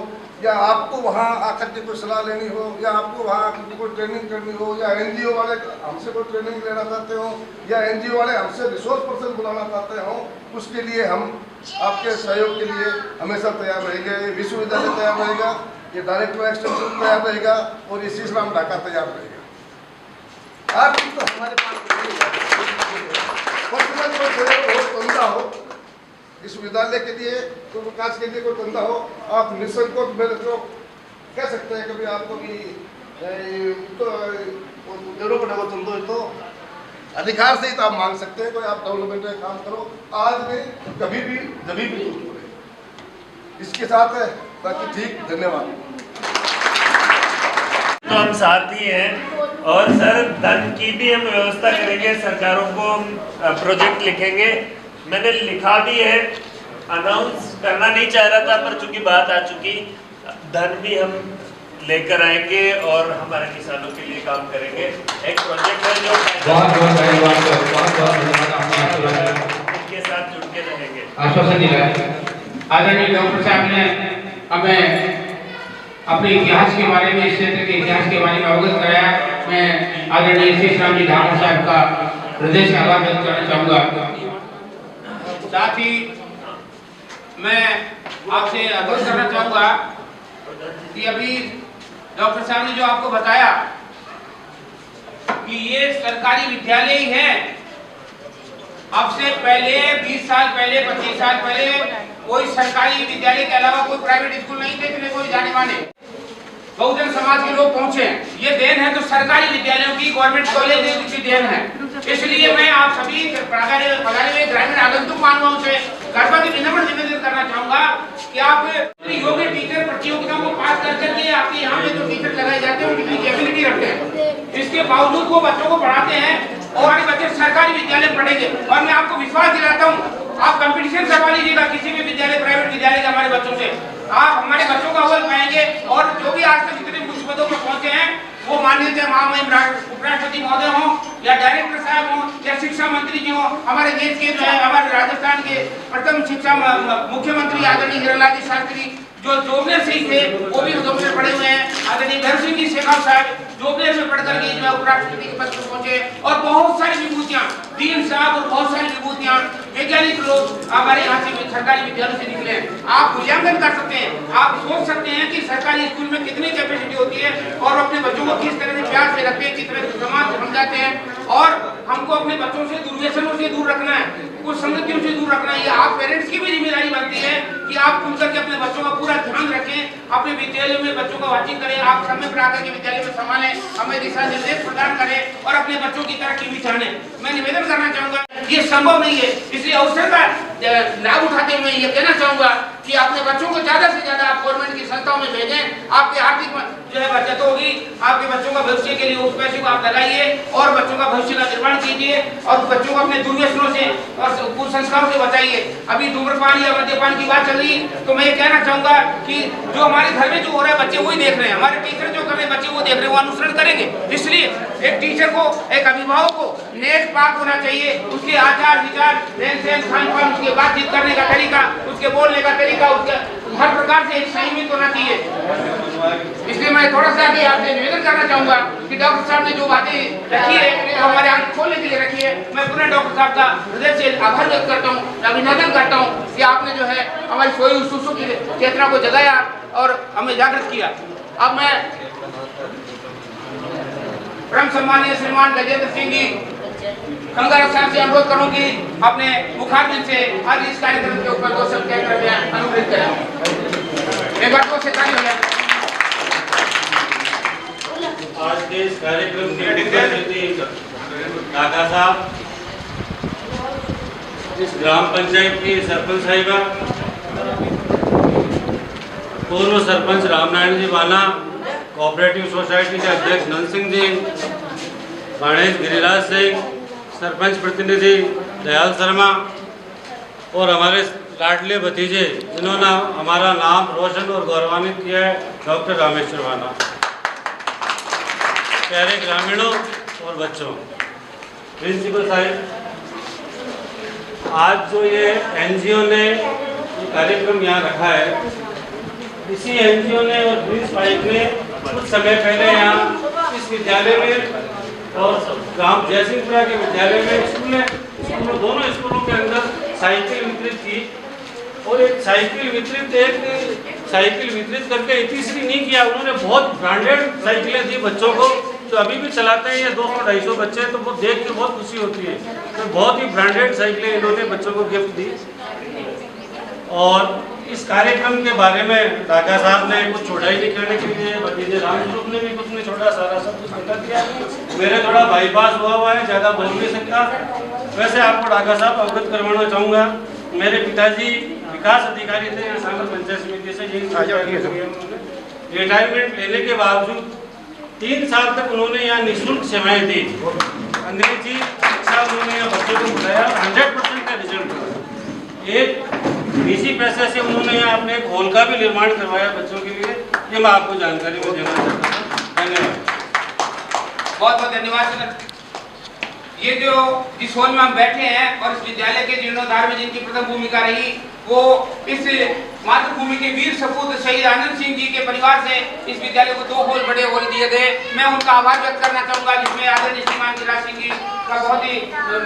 या आपको वहाँ आकर के कोई सलाह लेनी हो, या आपको वहाँ कोई ट्रेनिंग करनी हो, या NGO वाले हमसे कोई ट्रेनिंग लेना चाहते हो, या NGO वाले हमसे रिसोर्स पर्सन बुलाना चाहते हो, उसके लिए हम आपके सहयोग के लिए हमेशा तैयार रहेंगे। ये विश्वविद्यालय तैयार रहेगा, ये डायरेक्टर एक्सटेंशन तैयार रहेगा, और ये शीशराम ढाका तैयार रहेगा। आर्थिक तो हमारे पास धंधा हो, इस विद्यालय के लिए तो विकास के लिए कोई धंधा हो, आप निसंकोच मेरे को कह सकते हैं। कभी आपको भी तो जरूर पड़ेगा चंदो, तो अधिकार से ही तो आप मांग सकते हैं, कोई आप डेवलपमेंट में काम करो, आज में कभी भी जभी भी जरूरत पड़े। इसके साथ है, बाकी ठीक, धन्यवाद। तो हम साथ ही हैं, और सर धन की भी हम व्यवस्था करेंगे, सरकारों को प्रोजेक्ट लिखेंगे। मैंने लिखा भी है, अनाउंस करना नहीं चाह रहा था, पर चूंकि बात आ चुकी, धन भी हम लेकर आएंगे और हमारे किसानों के लिए काम करेंगे। एक प्रोजेक्ट है जो उनके साथ जुड़ के रहेंगे। आश्वासन दिलाया आदरणीय डॉक्टर साहब ने हमें अपने इतिहास के बारे में, इस क्षेत्र के इतिहास के बारे में अवगत कराया। मैं आदरणीय शीशराम जी ढाका साहब का हृदय से आभार व्यक्त करना चाहूँगा। साथ ही मैं आपसे अवगत करना चाहूँगा कि अभी डॉक्टर साहब ने जो आपको बताया कि ये सरकारी विद्यालय ही है। अब से पहले 20 साल पहले, 25 साल पहले कोई सरकारी विद्यालय के अलावा कोई प्राइवेट स्कूल नहीं थे, इतने कोई जाने माने बहुजन समाज के लोग पहुंचे। ये देन है तो सरकारी विद्यालयों की, गवर्नमेंट कॉलेज की देन है। इसलिए मैं आप सभी पधारे हुए ग्रामीण आगंतुक मानवाओं से करबद्ध विनम्र निवेदन करना चाहूंगा कि आप योग्य टीचर प्रतियोगिताओं को पास कर करके आपके यहाँ पे जो टीचर लगाए जाते हैं उनकी कितनी एबिलिटी रखते हैं, इसके बावजूद वो बच्चों को पढ़ाते हैं और हमारे बच्चे सरकारी विद्यालय में पढ़ेंगे। और मैं आपको विश्वास दिलाता हूँ, आप कंपटीशन करवा लीजिएगा किसी भी विद्यालय, प्राइवेट विद्यालय के हमारे बच्चों से, आप हमारे बच्चों का अव्वल पाएंगे। और जो भी आज तक जितने उच्च पदों पर पहुंचे हैं, वो माननीय उपराष्ट्रपति महोदय हों, या डायरेक्टर साहब हों, या शिक्षा मंत्री जो हमारे देश के जो है हमारे राजस्थान के प्रथम शिक्षा मुख्यमंत्री आदरणीय हिरालाल जी शास्त्री जो जोबनेर से ही थे, वो भी जोबनेर पढ़े हुए हैं। आदरणीय धर्म सिंह जी शेखाव साहब जोबनेर में पढ़कर के जो उपराष्ट्रपति के पद पर पहुंचे, और बहुत सारी विभूतियां, दीन साहब और बहुत सारी विभूतियां, वैज्ञानिक लोग हमारे यहाँ से सरकारी विद्यालयों से निकले हैं। आप मूल्यांकन कर सकते हैं, आप सोच सकते हैं कि सरकारी स्कूल में कितनी कैपेसिटी होती है और अपने बच्चों को किस तरह से प्यार से रखते हैं, किस तरह से समाज से समझाते हैं। और हमको अपने बच्चों से दुर्व्यसनों से दूर रखना है, कुछ संगतियों से दूर रखना है। ये आप पेरेंट्स की भी जिम्मेदारी बनती है कि आप खुल करके अपने बच्चों का पूरा ध्यान रखें, अपने विद्यालयों में बच्चों को वाचिंग करें, आप समय पर आकर के विद्यालय में संभालें, हमें दिशा निर्देश प्रदान करें और अपने बच्चों की तरक्की भी चाहें। मैं निवेदन करना चाहूंगा, ये संभव नहीं है, इसलिए अवसर का लाभ उठाते हुए ये कहना चाहूंगा कि अपने बच्चों को ज्यादा से ज्यादा आप गवर्नमेंट की संस्थाओं में भेजें। आपकी आर्थिक जो है बचत होगी, आपके बच्चों का भविष्य के लिए उस पैसे को आप लगाइए और बच्चों का भविष्य का निर्माण कीजिए और बच्चों को अपने दुर्व्यसनों से और कुसंस्कारों से बचाइए। अभी धूम्रपान या मद्यपान की बात चल रही, तो मैं ये कहना चाहूंगा कि जो हमारे घर में जो हो रहा है बच्चे वही देख रहे हैं, हमारे टीचर जो कर रहे हैं बच्चे वो देख रहे हैं, वो अनुसरण करेंगे। इसलिए एक टीचर को, एक अभिभावक को नेक पाक होना चाहिए, उसके आचार विचार, रहन सहन, खान पान, उसके बातचीत करने का तरीका, उसके बोलने का तरीका, उसका हर प्रकार से एक संयमित होना चाहिए। इसलिए मैं थोड़ा सा भी आपसे निवेदन करना चाहूंगा कि डॉक्टर साहब ने जो बातें रखी है वो हमारे आंख खोलने के लिए रखी है। मैं पुनः डॉक्टर साहब का हृदय से आभार व्यक्त करता हूँ, अभिनंदन करता हूँ कि आपने जो है हमारी सोई सुसुप्त की चेतना को जगाया और हमें जागृत किया। अब मैं परम सम्मानीय श्रीमान गजेंद्र सिंह जी गंगाराम साहब से अनुरोध करूं कि अपने मुखारबिन से आज इस कार्यक्रम के ऊपर 2 शब्द कहकर अनुरोध करें। एक बार 2 से ताली हो जाए। आज के इस कार्यक्रम के मुख्य अतिथि काका साहब, इस ग्राम पंचायत की सरपंच साहिबा, पूर्व सरपंच रामनारायण जी बाना, कोऑपरेटिव सोसाइटी के अध्यक्ष नंद सिंह जी, गणेश गिरिराज सिंह, सरपंच प्रतिनिधि दयाल शर्मा और हमारे लाडले भतीजे जिन्होंने हमारा नाम रोशन और गौरवान्वित किया है, डॉक्टर रामेश्वर बाना, प्यारे ग्रामीणों और बच्चों, प्रिंसिपल साहिब, आज जो ये एनजीओ ने ये कार्यक्रम यहाँ रखा है, इसी एनजीओ ने और प्रिंस पाइप ने कुछ समय पहले यहाँ इस विद्यालय में और ग्राम जयसिंहपुरा के विद्यालय में स्कूलों दोनों स्कूलों के अंदर साइकिल वितरित की। और एक साइकिल वितरित करके तीसरी नहीं किया, उन्होंने बहुत ब्रांडेड साइकिलें दी बच्चों को, जो अभी भी चलाते हैं। ये 200-250 बच्चे, तो वो देख के बहुत खुशी होती है। तो बहुत ही ब्रांडेड साइकिलें इन्होंने बच्चों को गिफ्ट दी। और इस कार्यक्रम के बारे में राजा साहब ने कुछ छोटा ही कहने के लिए, भतीजे रामस्वरूप ने भी कुछ नहीं छोटा, सारा सब कुछ बता दिया। मेरे थोड़ा बाईपास हुआ है, ज़्यादा बोल नहीं सकता। वैसे आपको राजा साहब अवगत करवाना चाहूँगा, मेरे पिताजी विकास अधिकारी थे सांगल पंचायत समिति से, रिटायरमेंट लेने के बावजूद 3 साल तक उन्होंने यहाँ निःशुल्क सेवाएं दी। अंग्रेजी शिक्षा उन्होंने यहाँ बच्चों को बताया, 100% का रिजल्ट। एक निजी पैसे से उन्होंने यहाँ अपने एक हॉल का भी निर्माण करवाया बच्चों के लिए। ये मैं आपको जानकारी में देना चाहता हूँ। धन्यवाद, बहुत बहुत धन्यवाद। ये जो जिस हॉल में हम बैठे हैं और इस विद्यालय के जीर्णोद्धार में जिनकी प्रथम भूमिका रही, वो इस मातृभूमि के वीर सपूत शहीद आनंद सिंह जी के परिवार से इस विद्यालय को 2 हॉल, बड़े हॉल दिए गए। मैं उनका आभार व्यक्त करना चाहूंगा, जिसमें आदरणीय श्रीमान गिरिराज सिंह जी का बहुत ही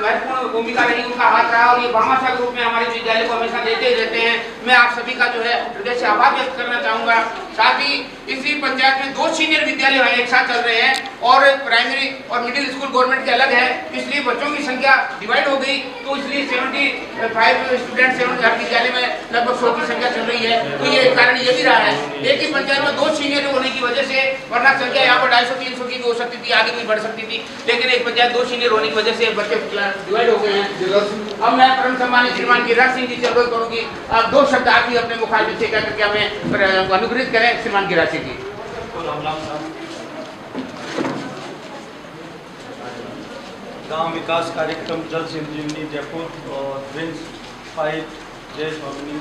महत्वपूर्ण भूमिका रही, उनका हाथ रहा। और ये भामाशाह के रूप में हमारे विद्यालय को हमेशा देते ही रहते हैं। मैं आप सभी का जो है हृदय से आभार व्यक्त करना चाहूंगा। साथ ही इसी पंचायत में 2 सीनियर विद्यालय एक साथ चल रहे हैं और प्राइमरी और मिडिल स्कूल गवर्नमेंट के अलग है, इसलिए बच्चों की संख्या डिवाइड हो गई। तो इसलिए 75 स्टूडेंट हर विद्यालय में लगभग 100 की संख्या चल रही है। तो ये कारण ये भी रहा है, एक ही पंचायत में 2 सीनियर होने की वजह से, वरना संख्या यहाँ पर 250-300 की भी हो सकती थी, आगे भी बढ़ सकती थी, लेकिन एक पंचायत 2 सीनियर होने की वजह से बच्चे डिवाइड हो गए हैं। अब मैं परम सम्मानित श्रीमान गिरिराज सिंह जी से अनुरोध करूंगी, आप 2 शब्द आप भी अपने मुखारबिन से कहकर के हमें अनुग्रहित करें। श्रीमान गिरिराज सिंह जी। गांव विकास कार्यक्रम जल संजीवनी जयपुर और प्रिंस पाइप जय स्वामी,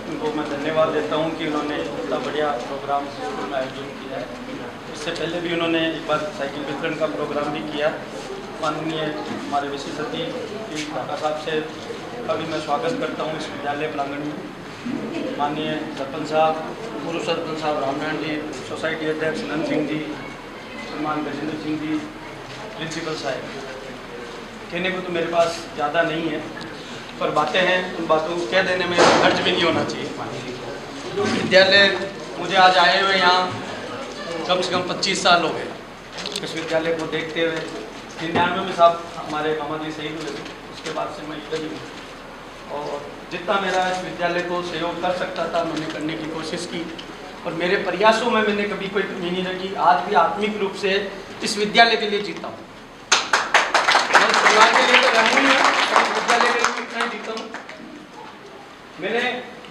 उनको मैं धन्यवाद देता हूं कि उन्होंने इतना बढ़िया प्रोग्राम में आयोजन किया है। इससे पहले भी उन्होंने एक बार साइकिल वितरण का प्रोग्राम भी किया। माननीय हमारे विशेष अतिथि काका साहब से का भी मैं स्वागत करता हूँ इस विद्यालय प्रांगण में। माननीय सरपंच साहब, पूर्व सरपंच साहब रामनारायण जी, सोसाइटी अध्यक्ष नंद सिंह जी, श्रीमान गजेंद्र सिंह जी, प्रिंसिपल साहब। कहने को तो मेरे पास ज़्यादा नहीं है, पर बातें हैं, उन बातों को कह देने में खर्च भी नहीं होना चाहिए। विद्यालय मुझे आज आए हुए यहाँ कम से कम 25 साल हो गए इस विद्यालय को देखते हुए। 99 में साहब हमारे मामा जी शहीद हुए थे, उसके बाद से मैं इधर ही हूँ और जितना मेरा इस विद्यालय को सहयोग कर सकता था मैंने करने की कोशिश की और मेरे प्रयासों में मैंने कभी कोई कमी नहीं रखी। आज भी आत्मिक रूप से इस विद्यालय के लिए जीता हूँ। मैं परिवार के लिए तो रहूँगी, विद्यालय के लिए इतना ही जीता हूँ। मैंने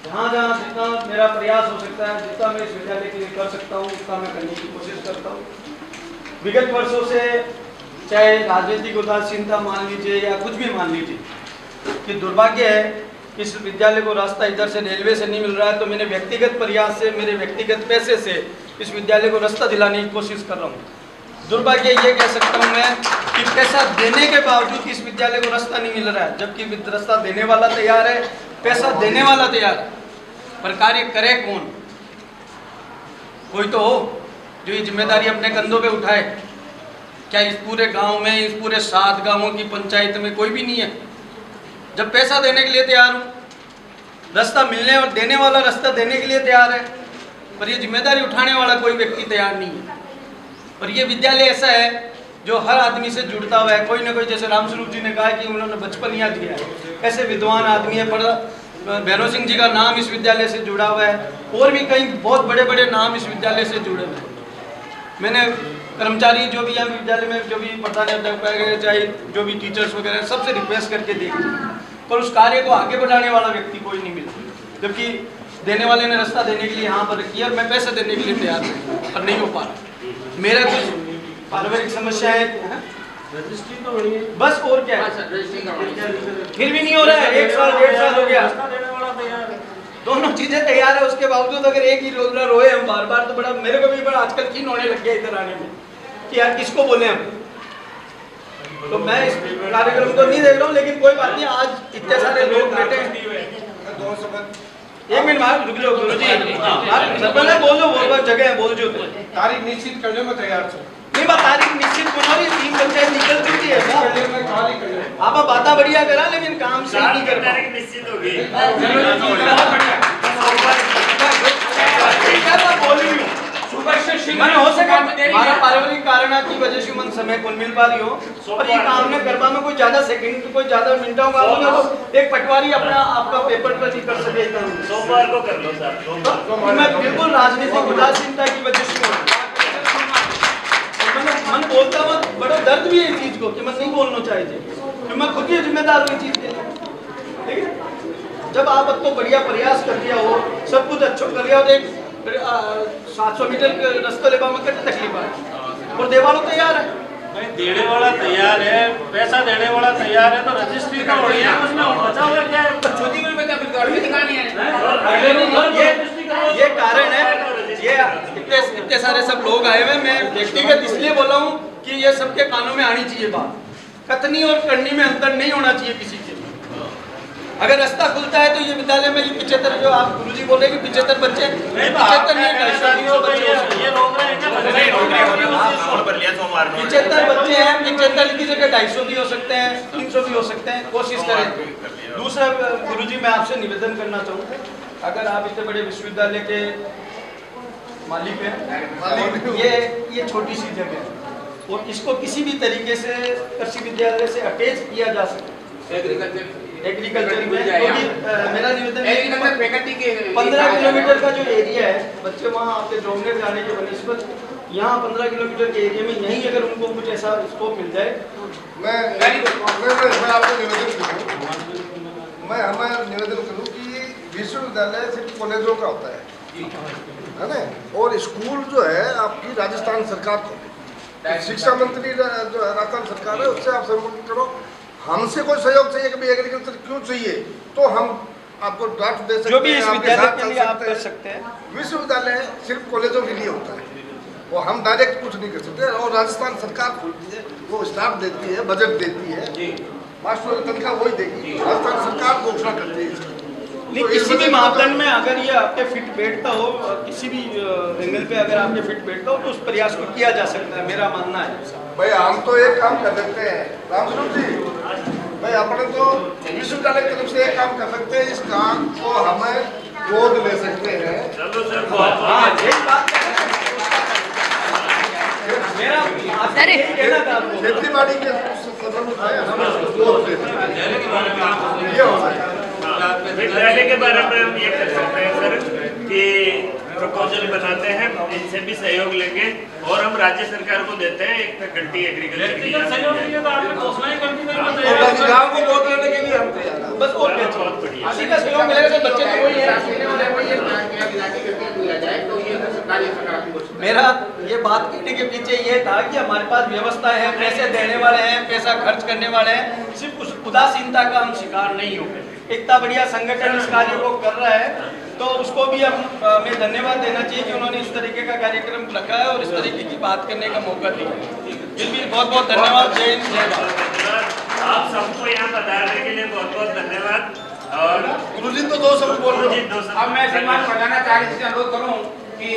जहाँ जहाँ जितना मेरा प्रयास हो सकता है, जितना मैं इस विद्यालय के लिए कर सकता हूँ उतना मैं करने की कोशिश करता हूँ। विगत वर्षों से चाहे राजनीतिक उदासीनता मान लीजिए या कुछ भी मान लीजिए, कि दुर्भाग्य है कि इस विद्यालय को रास्ता इधर से रेलवे से नहीं मिल रहा है, तो मैंने व्यक्तिगत प्रयास से, मेरे व्यक्तिगत पैसे से इस विद्यालय को रास्ता दिलाने की कोशिश कर रहा हूँ। दुर्भाग्य ये कह सकता हूँ मैं कि पैसा देने के बावजूद इस विद्यालय को रास्ता नहीं मिल रहा है, जबकि रास्ता देने वाला तैयार है, पैसा देने वाला तैयार है, पर कार्य करे कौन? कोई तो हो जो ये जिम्मेदारी अपने कंधों पे उठाए। क्या इस पूरे गांव में, इस पूरे 7 गांवों की पंचायत में कोई भी नहीं है? जब पैसा देने के लिए तैयार हूँ, रास्ता मिलने और देने वाला रास्ता देने के लिए तैयार है, पर ये जिम्मेदारी उठाने वाला कोई व्यक्ति तैयार नहीं है। और ये विद्यालय ऐसा है जो हर आदमी से जुड़ता हुआ है, कोई ना कोई, जैसे रामस्वरूप जी ने कहा कि उन्होंने बचपन याद किया है, ऐसे विद्वान आदमी है। पर भैरव सिंह जी का नाम इस विद्यालय से जुड़ा हुआ है और भी कई बहुत बड़े बड़े नाम इस विद्यालय से जुड़े हुए हैं। मैंने कर्मचारी जो भी यहाँ विद्यालय में जो भी प्रधानाध्यापक चाहे जो भी टीचर्स वगैरह सबसे रिक्वेस्ट करके देखी, पर उस कार्य को आगे बढ़ाने वाला व्यक्ति कोई नहीं मिला। जबकि देने वाले ने रास्ता देने के लिए यहाँ पर रखी और मैं पैसे देने के लिए तैयार हूँ, पर नहीं हो पा रहा। मेरा कुछ पारिवारिक समस्या है, रजिस्ट्री तो बड़ी है बस, और क्या है, फिर भी नहीं हो रहा है। 1 साल 1.5 साल हो गया, दोनों चीजें तैयार है, उसके बावजूद अगर एक ही रोज रोए हम बार बार, तो बड़ा मेरे को भी बड़ा आजकल खीन होने लग गया इधर आने में कि यार किसको बोले हम। तो मैं इस कार्यक्रम को नहीं देख रहा हूँ, लेकिन कोई बात नहीं, आज इतने सारे लोग बैठे हैं। 1 मिनट बाद रुक जाओ गुरु जी, सरपंच बोल दो, जगह है, बोल जो तारीख निश्चित करने में तैयार छो। नहीं बात तारीख निश्चित बना रही, 3 पंचायत निकल चुकी है, आप बात बढ़िया करा लेकिन काम सही नहीं कर पा। निश्चित होगी। मैंने हो सका हमारा पारिवारिक कारण की वजह से मन समय को मिल पा रही हो, और ये काम में करवा में कोई ज्यादा सेकंड, कोई ज्यादा मिनटों का तो एक पटवारी अपना आपका पेपर पर नहीं कर सके। सोमवार को कर लो सर। मैं बिल्कुल राजनीतिक उदासीनता की वजह से मन बोलता हूँ, बड़ा दर्द भी है इस चीज को कि मैं नहीं बोलना चाहिए, मैं खुद ही जिम्मेदार हूँ इस चीज के लिए। ठीक है, जब आप अब तो बढ़िया प्रयास कर दिया हो, सब कुछ अच्छा कर लिया हो, तो एक 700 मीटर रास्ता लेवा में कितनी तकलीफ है, और देवालों तैयार है, देने वाला तैयार है, पैसा देने वाला तैयार है, तो रजिस्ट्री तो हो रही है, उसमें बचा हुआ क्या है? छोटी में बता फिर गाड़ी दिखानी है। ये कारण है, ये इतने सारे सब लोग आए हुए। मैं व्यक्तिगत इसलिए बोला हूँ कि ये सबके कानों में आनी चाहिए बात, कथनी और करनी में अंतर नहीं होना चाहिए किसी के। अगर रास्ता खुलता है तो ये विद्यालय में ये 75 जो आप गुरुजी बोले कि 75 बच्चे, 75 नहीं 250 बच्चे, 75 बच्चे हैं, 75 की जगह 250 भी हो सकते हैं, 300 भी हो सकते हैं, कोशिश करें। दूसरा गुरुजी मैं आपसे निवेदन करना चाहूँगा, अगर आप इतने बड़े विश्वविद्यालय के मालिक हैं, ये छोटी सी जगह है और इसको किसी भी तरीके से कृषि विद्यालय से अटैच किया जा सकता एग्रीकल्चर में, क्योंकि मेरा निवेदन है कि 15 किलोमीटर का जो एरिया है, बच्चे वहाँ आपके जोड़ने जाने के बनस्पत यहाँ 15 किलोमीटर के एरिया में यहीं अगर उनको कुछ ऐसा स्कोप मिल जाए। मैं आपको निवेदन करूँ कि विश्वविद्यालय सिर्फ कॉलेजों का होता है ना, और स्कूल जो है आपकी राजस्थान सरकार को, शिक्षा मंत्री जो राजस्थान सरकार है उससे आप संपर्क करो। हमसे कोई सहयोग चाहिए, कभी एग्रीकल्चर क्यों चाहिए, तो हम आपको ड्राफ्ट दे सकते हैं, जो भी इस विद्यालय के लिए आप कर सकते हैं। विश्वविद्यालय सिर्फ कॉलेजों के लिए होता है, और हम डायरेक्ट कुछ नहीं कर सकते। और राजस्थान सरकार खोलती है, वो स्टाफ देती है, बजट देती है, मास्टरों की तनख्वाह वही देगी, राजस्थान सरकार घोषणा करती है इसकी। नहीं, किसी भी मापदंड में अगर ये आपके फिट बैठता हो, किसी भी एंगल पे अगर आपके फिट बैठता हो तो उस प्रयास को किया जा सकता है, मेरा मानना है। भाई हम तो एक काम कर सकते हैं रामस्वरूप जी, भाई अपने तो विश्वविद्यालय की तरफ से एक काम कर सकते हैं, इस काम को हमें गोद ले सकते हैं। चलो सर, हाँ, एक बात मेरा कहना था आपको, खेती बाड़ी के संदर्भ में हमें गोद ले सकते हैं, ये हो सकता है। विद्यालय के बारे में हम ये कर सकते हैं सर कि प्रपोजल बनाते हैं, इनसे भी सहयोग लेंगे और हम राज्य सरकार को देते हैं एक फैकल्टी एग्रीकल्चर की। सहयोग नहीं है तो आपने घोषणा ही कर दी, मैं और बताया गाँव को गोद लेने के लिए हम तैयार हैं। बस और बहुत बढ़िया। किसी का सहयोग मिलेगा तो बच्चे तो वही है। मेरा ये बात कहने के पीछे ये था कि हमारे पास व्यवस्था है, पैसे देने वाले हैं, पैसा खर्च करने वाले हैं, सिर्फ उस उदासीनता का हम शिकार नहीं हो। इतना बढ़िया संगठन इस कार्य को कर रहा है तो उसको भी हमें धन्यवाद देना चाहिए कि उन्होंने इस तरीके का कार्यक्रम रखा है और इस तरीके की बात करने का मौका दिया। फिर भी बहुत बहुत धन्यवाद। जय हिंद, जय भारत। आप सबको यहाँ पधारने के लिए बहुत बहुत धन्यवाद। और गुरुजी तो दो शब्द बोल रहे हो। अब मैं श्रीमान प्रधानाचार्य चालीस से अनुरोध करूँ कि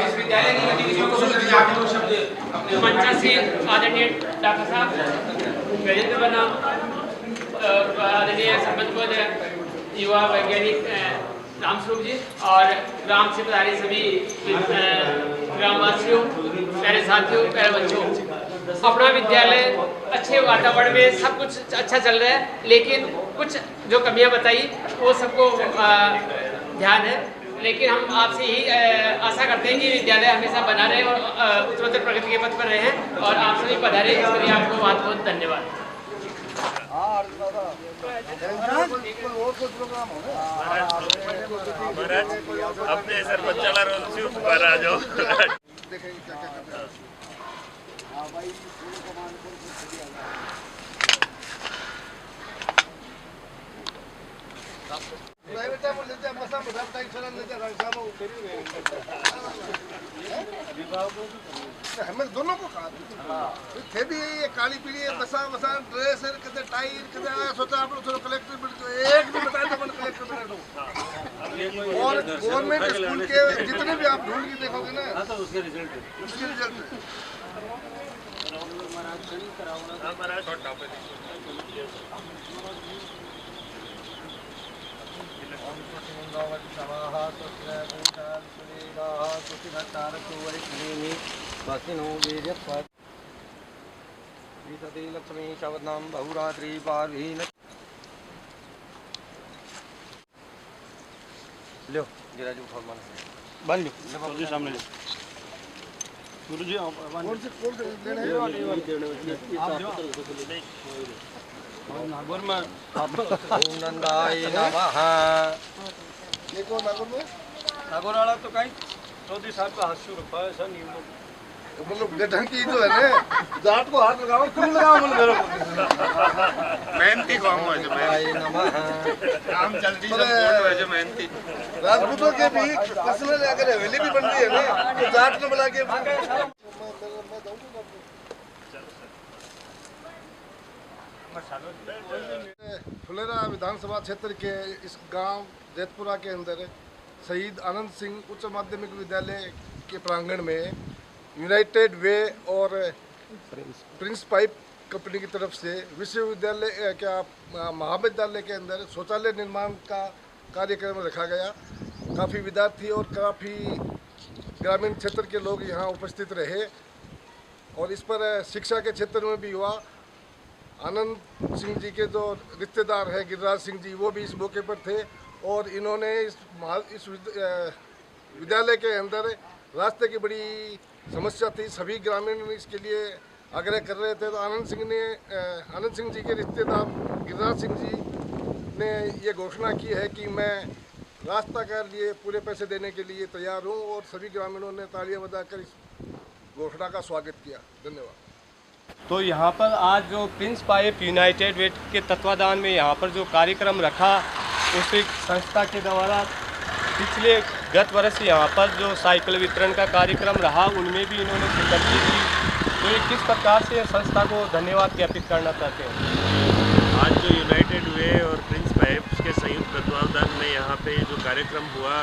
इस विद्यालय की गतिविधियों को सुनिए, आप लोग शब्द अपने मंचासी आदरणीय डॉक्टर साहब, गजेंद्र बनाम आदरणीय सरपंच युवा वैज्ञानिक रामस्वरूप जी और ग्राम से पधारे सभी ग्रामवासियों, प्यारे साथियों, प्यारे बच्चों, अपना विद्यालय अच्छे वातावरण में सब कुछ अच्छा चल रहा है, लेकिन कुछ जो कमियां बताई वो सबको ध्यान है, लेकिन हम आपसे यही आशा करते हैं कि विद्यालय हमेशा बना रहे और उत्तरोत्तर प्रगति के पथ पर रहे हैं और आप सभी पधारे, इसके लिए आपको बहुत बहुत धन्यवाद। अपने सरपंच चला रोल आ जाओ। हमें दोनों को कहा थे भी ये काली पीली बसा बसा ड्रेस कदे टाइर कदे सोचा आप लोग कलेक्टर बन तो एक भी बताया था मैंने कलेक्टर बना दो। और गवर्नमेंट स्कूल के जितने भी आप ढूंढ के देखोगे ना तो उसके रिजल्ट लक्ष्मी शवनाम बहुरात्रि पार्वीन लो जराजू फरमान बन लो गुरुजी सामने ले। गुरुजी कौन से लेने हैं आप नागौर में ओम नंदाय नमः। देखो नागौर में नागौर वाला तो कहीं चौधरी साहब का हाथ रखा है सर नियम मतलब गठन की जो है ना जाट को हाथ लगाओ क्यों लगाओ बोल मेरे को मेहनती को हम ऐसे काम जल्दी से बोल ऐसे मेहनती राजपूतों के भी पर्सनल अगर हवेली भी बन रही है ना तो जाट ने बुला के फुलेरा विधानसभा क्षेत्र के इस गांव जैतपुरा के अंदर शहीद आनंद सिंह उच्च माध्यमिक विद्यालय के प्रांगण में यूनाइटेड वे और प्रिंस पाइप कंपनी की तरफ से विश्वविद्यालय क्या महाविद्यालय के अंदर शौचालय निर्माण का कार्यक्रम रखा गया। काफ़ी विद्यार्थी और काफ़ी ग्रामीण क्षेत्र के लोग यहाँ उपस्थित रहे और इस पर शिक्षा के क्षेत्र में भी हुआ। आनंद सिंह जी के जो रिश्तेदार हैं गिरिराज सिंह जी, वो भी इस मौके पर थे और इन्होंने इस विद्यालय के अंदर रास्ते की बड़ी समस्या थी, सभी ग्रामीण इसके लिए आग्रह कर रहे थे। तो आनंद सिंह जी के रिश्तेदार गिरिराज सिंह जी ने ये घोषणा की है कि मैं रास्ता के लिए पूरे पैसे देने के लिए तैयार हूँ और सभी ग्रामीणों ने तालियां बजाकर इस घोषणा का स्वागत किया। धन्यवाद। तो यहाँ पर आज जो प्रिंस पाइप यूनाइटेड वे के तत्वाधान में यहाँ पर जो कार्यक्रम रखा, उस संस्था के द्वारा पिछले गत वर्ष यहाँ पर जो साइकिल वितरण का कार्यक्रम रहा उनमें भी इन्होंने शिरकत की थी। तो ये किस प्रकार से संस्था को धन्यवाद ज्ञापित करना चाहते हैं? आज जो यूनाइटेड वे और प्रिंस पाइप्स के संयुक्त तत्वावधान में यहाँ पे जो कार्यक्रम हुआ,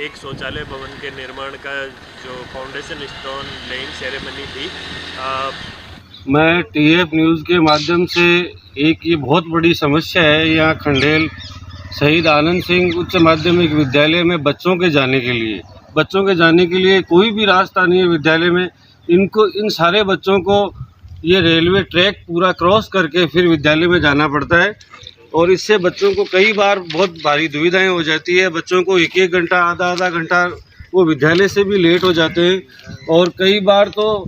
एक शौचालय भवन के निर्माण का जो फाउंडेशन स्टोन लेइंग सेरेमनी थी। मैं टीएफ न्यूज़ के माध्यम से एक ये बहुत बड़ी समस्या है यहाँ खंडेल शहीद आनंद सिंह उच्च माध्यमिक विद्यालय में बच्चों के जाने के लिए कोई भी रास्ता नहीं है विद्यालय में। इन सारे बच्चों को ये रेलवे ट्रैक पूरा क्रॉस करके फिर विद्यालय में जाना पड़ता है और इससे बच्चों को कई बार बहुत भारी दुविधाएं हो जाती है। बच्चों को एक घंटा आधा घंटा वो विद्यालय से भी लेट हो जाते हैं और कई बार तो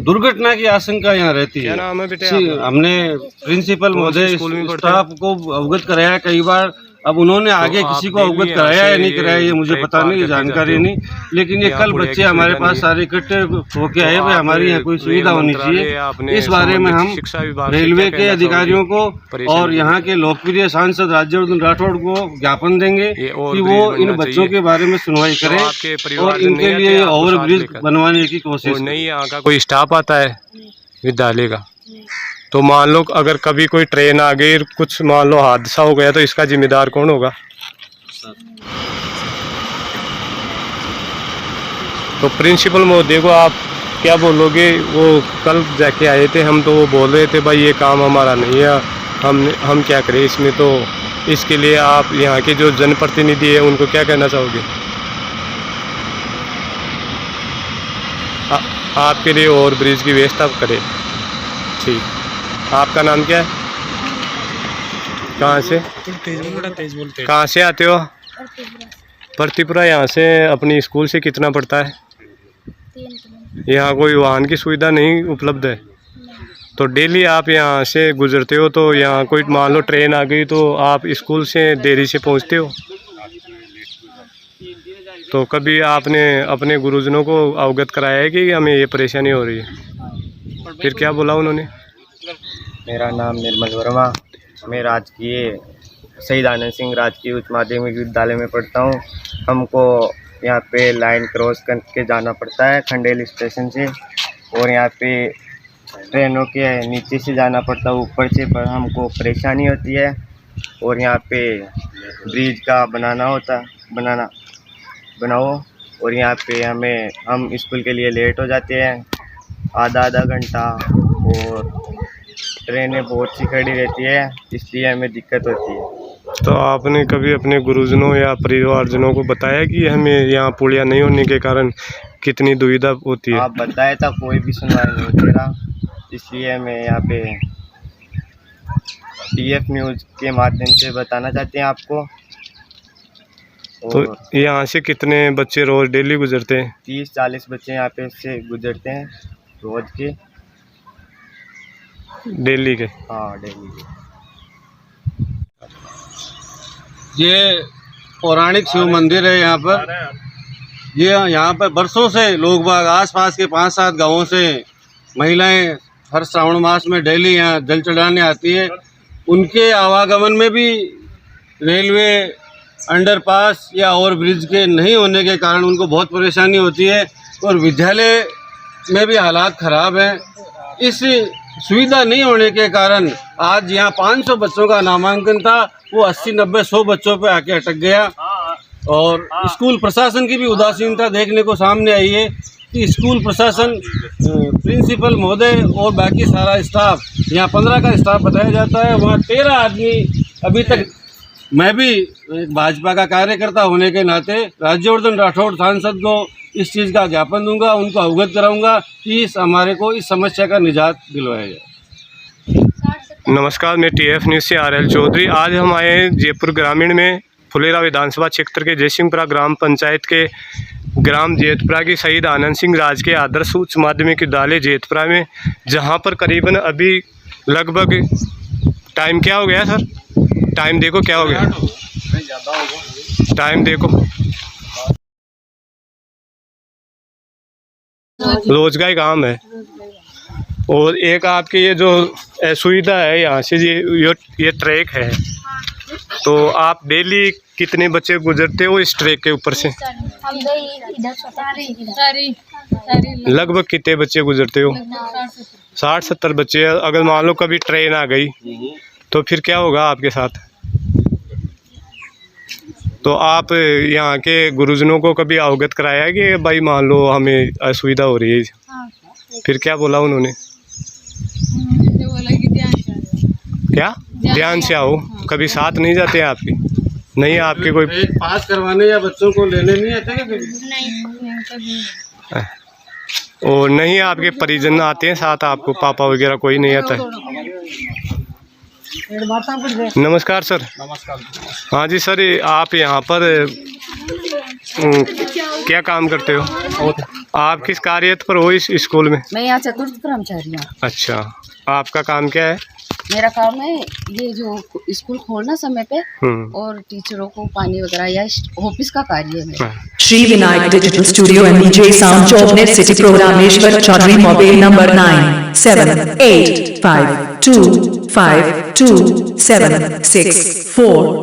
दुर्घटना की आशंका यहाँ रहती है। क्या नाम है बेटे? हमने प्रिंसिपल महोदय स्टाफ को अवगत कराया कई बार। अब उन्होंने आगे किसी को अवगत कराया या नहीं कराया ये मुझे पता नहीं, ये जानकारी नहीं, लेकिन ये कल बच्चे हमारे पास सारे इकट्ठे होके आए भाई हमारी यहाँ कोई सुविधा होनी चाहिए। इस बारे में हम रेलवे के अधिकारियों को और यहाँ के लोकप्रिय सांसद राज्यवर्धन राठौड़ को ज्ञापन देंगे कि वो इन बच्चों के बारे में सुनवाई करें और इनके लिए ओवरब्रिज बनवाने की कोशिश। नहीं यहाँ का कोई स्टाफ आता है विद्यालय का, तो मान लो अगर कभी कोई ट्रेन आ गई, कुछ मान लो हादसा हो गया, तो इसका जिम्मेदार कौन होगा? तो प्रिंसिपल महोदय को आप क्या बोलोगे? वो कल जाके आए थे, हम तो वो बोल रहे थे भाई ये काम हमारा नहीं है, हम क्या करें इसमें। तो इसके लिए आप यहाँ के जो जनप्रतिनिधि है उनको क्या कहना चाहोगे? आपके लिए और ब्रिज की व्यवस्था करें। ठीक, आपका नाम क्या है? कहाँ से? कहाँ से आते हो? प्रतिपुरा। यहाँ से अपनी स्कूल से कितना पड़ता है? यहाँ कोई वाहन की सुविधा नहीं उपलब्ध है, तो डेली आप यहाँ से गुजरते हो, तो यहाँ कोई मान लो ट्रेन आ गई तो आप स्कूल से देरी से पहुँचते हो। तो कभी आपने अपने गुरुजनों को अवगत कराया है कि हमें ये परेशानी हो रही है? फिर क्या बोला उन्होंने? मेरा नाम निर्मल वर्मा, मैं राजकीय शहीद आनंद सिंह राजकीय उच्च माध्यमिक विद्यालय में पढ़ता हूँ। हमको यहाँ पे लाइन क्रॉस करके जाना पड़ता है खंडेल स्टेशन से, और यहाँ पे ट्रेनों के नीचे से जाना पड़ता है ऊपर से, पर हमको परेशानी होती है। और यहाँ पे ब्रिज का बनाओ और यहाँ पे हम स्कूल के लिए लेट हो जाते हैं आधा घंटा, और ट्रेनें बहुत सी खड़ी रहती है, इसलिए हमें दिक्कत होती है। तो आपने कभी अपने गुरुजनों या परिवारजनों को बताया कि हमें यहाँ पुलिया नहीं होने के कारण कितनी दुविधा होती है? आप बताया था, कोई भी सुनवाई नहीं होती रहा, इसलिए मैं यहाँ पे टीएफ न्यूज़ के माध्यम से बताना चाहते हैं आपको। तो यहाँ से कितने बच्चे रोज़ डेली गुजरते हैं? 30-40 बच्चे यहाँ पे से गुजरते हैं रोज के। डेली के? हाँ, डेली के। ये पौराणिक शिव मंदिर है यहाँ पर। ये यहाँ पर बरसों से लोग बाग आसपास के 5-7 गांवों से महिलाएं हर श्रावण मास में डेली यहाँ जल चढ़ाने आती है। उनके आवागमन में भी रेलवे अंडरपास या ओवर ब्रिज के नहीं होने के कारण उनको बहुत परेशानी होती है, और विद्यालय में भी हालात ख़राब हैं। इस सुविधा नहीं होने के कारण आज यहाँ 500 बच्चों का नामांकन था, वो 80-90-100 बच्चों पे आके अटक गया। और स्कूल प्रशासन की भी उदासीनता देखने को सामने आई है कि स्कूल प्रशासन, प्रिंसिपल महोदय और बाकी सारा स्टाफ, यहाँ 15 का स्टाफ बताया जाता है, वहाँ 13 आदमी अभी तक। मैं भी एक भाजपा का कार्यकर्ता होने के नाते राज्यवर्धन राठौड़ सांसद को इस चीज़ का ज्ञापन दूंगा, उनको अवगत कराऊंगा कि हमारे को इस समस्या का निजात दिलवाया जाए। नमस्कार, मैं टीएफ न्यूज़ से RL चौधरी। आज हम आए हैं जयपुर ग्रामीण में फुलेरा विधानसभा क्षेत्र के जयसिंहपुरा ग्राम पंचायत के ग्राम जेतपुरा की शहीद आनंद सिंह राजकीय आदर्श उच्च माध्यमिक विद्यालय जेतपुरा में, जहां पर करीबन अभी लगभग टाइम क्या हो गया सर? टाइम देखो क्या हो गया, टाइम देखो। रोज का ही काम है। और एक आपके ये जो सुविधा है यहाँ से ये ट्रैक है, तो आप डेली कितने बच्चे गुजरते हो इस ट्रैक के ऊपर से? लगभग कितने बच्चे गुजरते हो? 60-70 बच्चे। अगर मान लो कभी ट्रेन आ गई तो फिर क्या होगा आपके साथ? तो आप यहाँ के गुरुजनों को कभी अवगत कराया है कि भाई मान लो हमें असुविधा हो रही है? फिर क्या बोला उन्होंने? क्या ध्यान से आओ? कभी साथ नहीं जाते हैं आपके? नहीं आपके कोई पास करवाने या बच्चों को लेने नहीं आते क्या कभी? और नहीं आपके परिजन आते हैं साथ, आपको पापा वगैरह कोई नहीं आता है? नमस्कार सर। नमस्कार। हाँ जी सर, आप यहाँ पर क्या काम करते हो? आप किस कार्यरत पर हो इस स्कूल में? मैं यहाँ चतुर्थ कर्मचारी हूँ। अच्छा, आपका काम क्या है? मेरा काम है ये जो स्कूल खोलना समय पे और टीचरों को पानी वगैरह या ऑफिस का कार्य है। Shri Vinayak digital studio and DJ sound Jobner city प्रोग्रामेश्वर चौधरी मोबाइल नंबर 9785252764।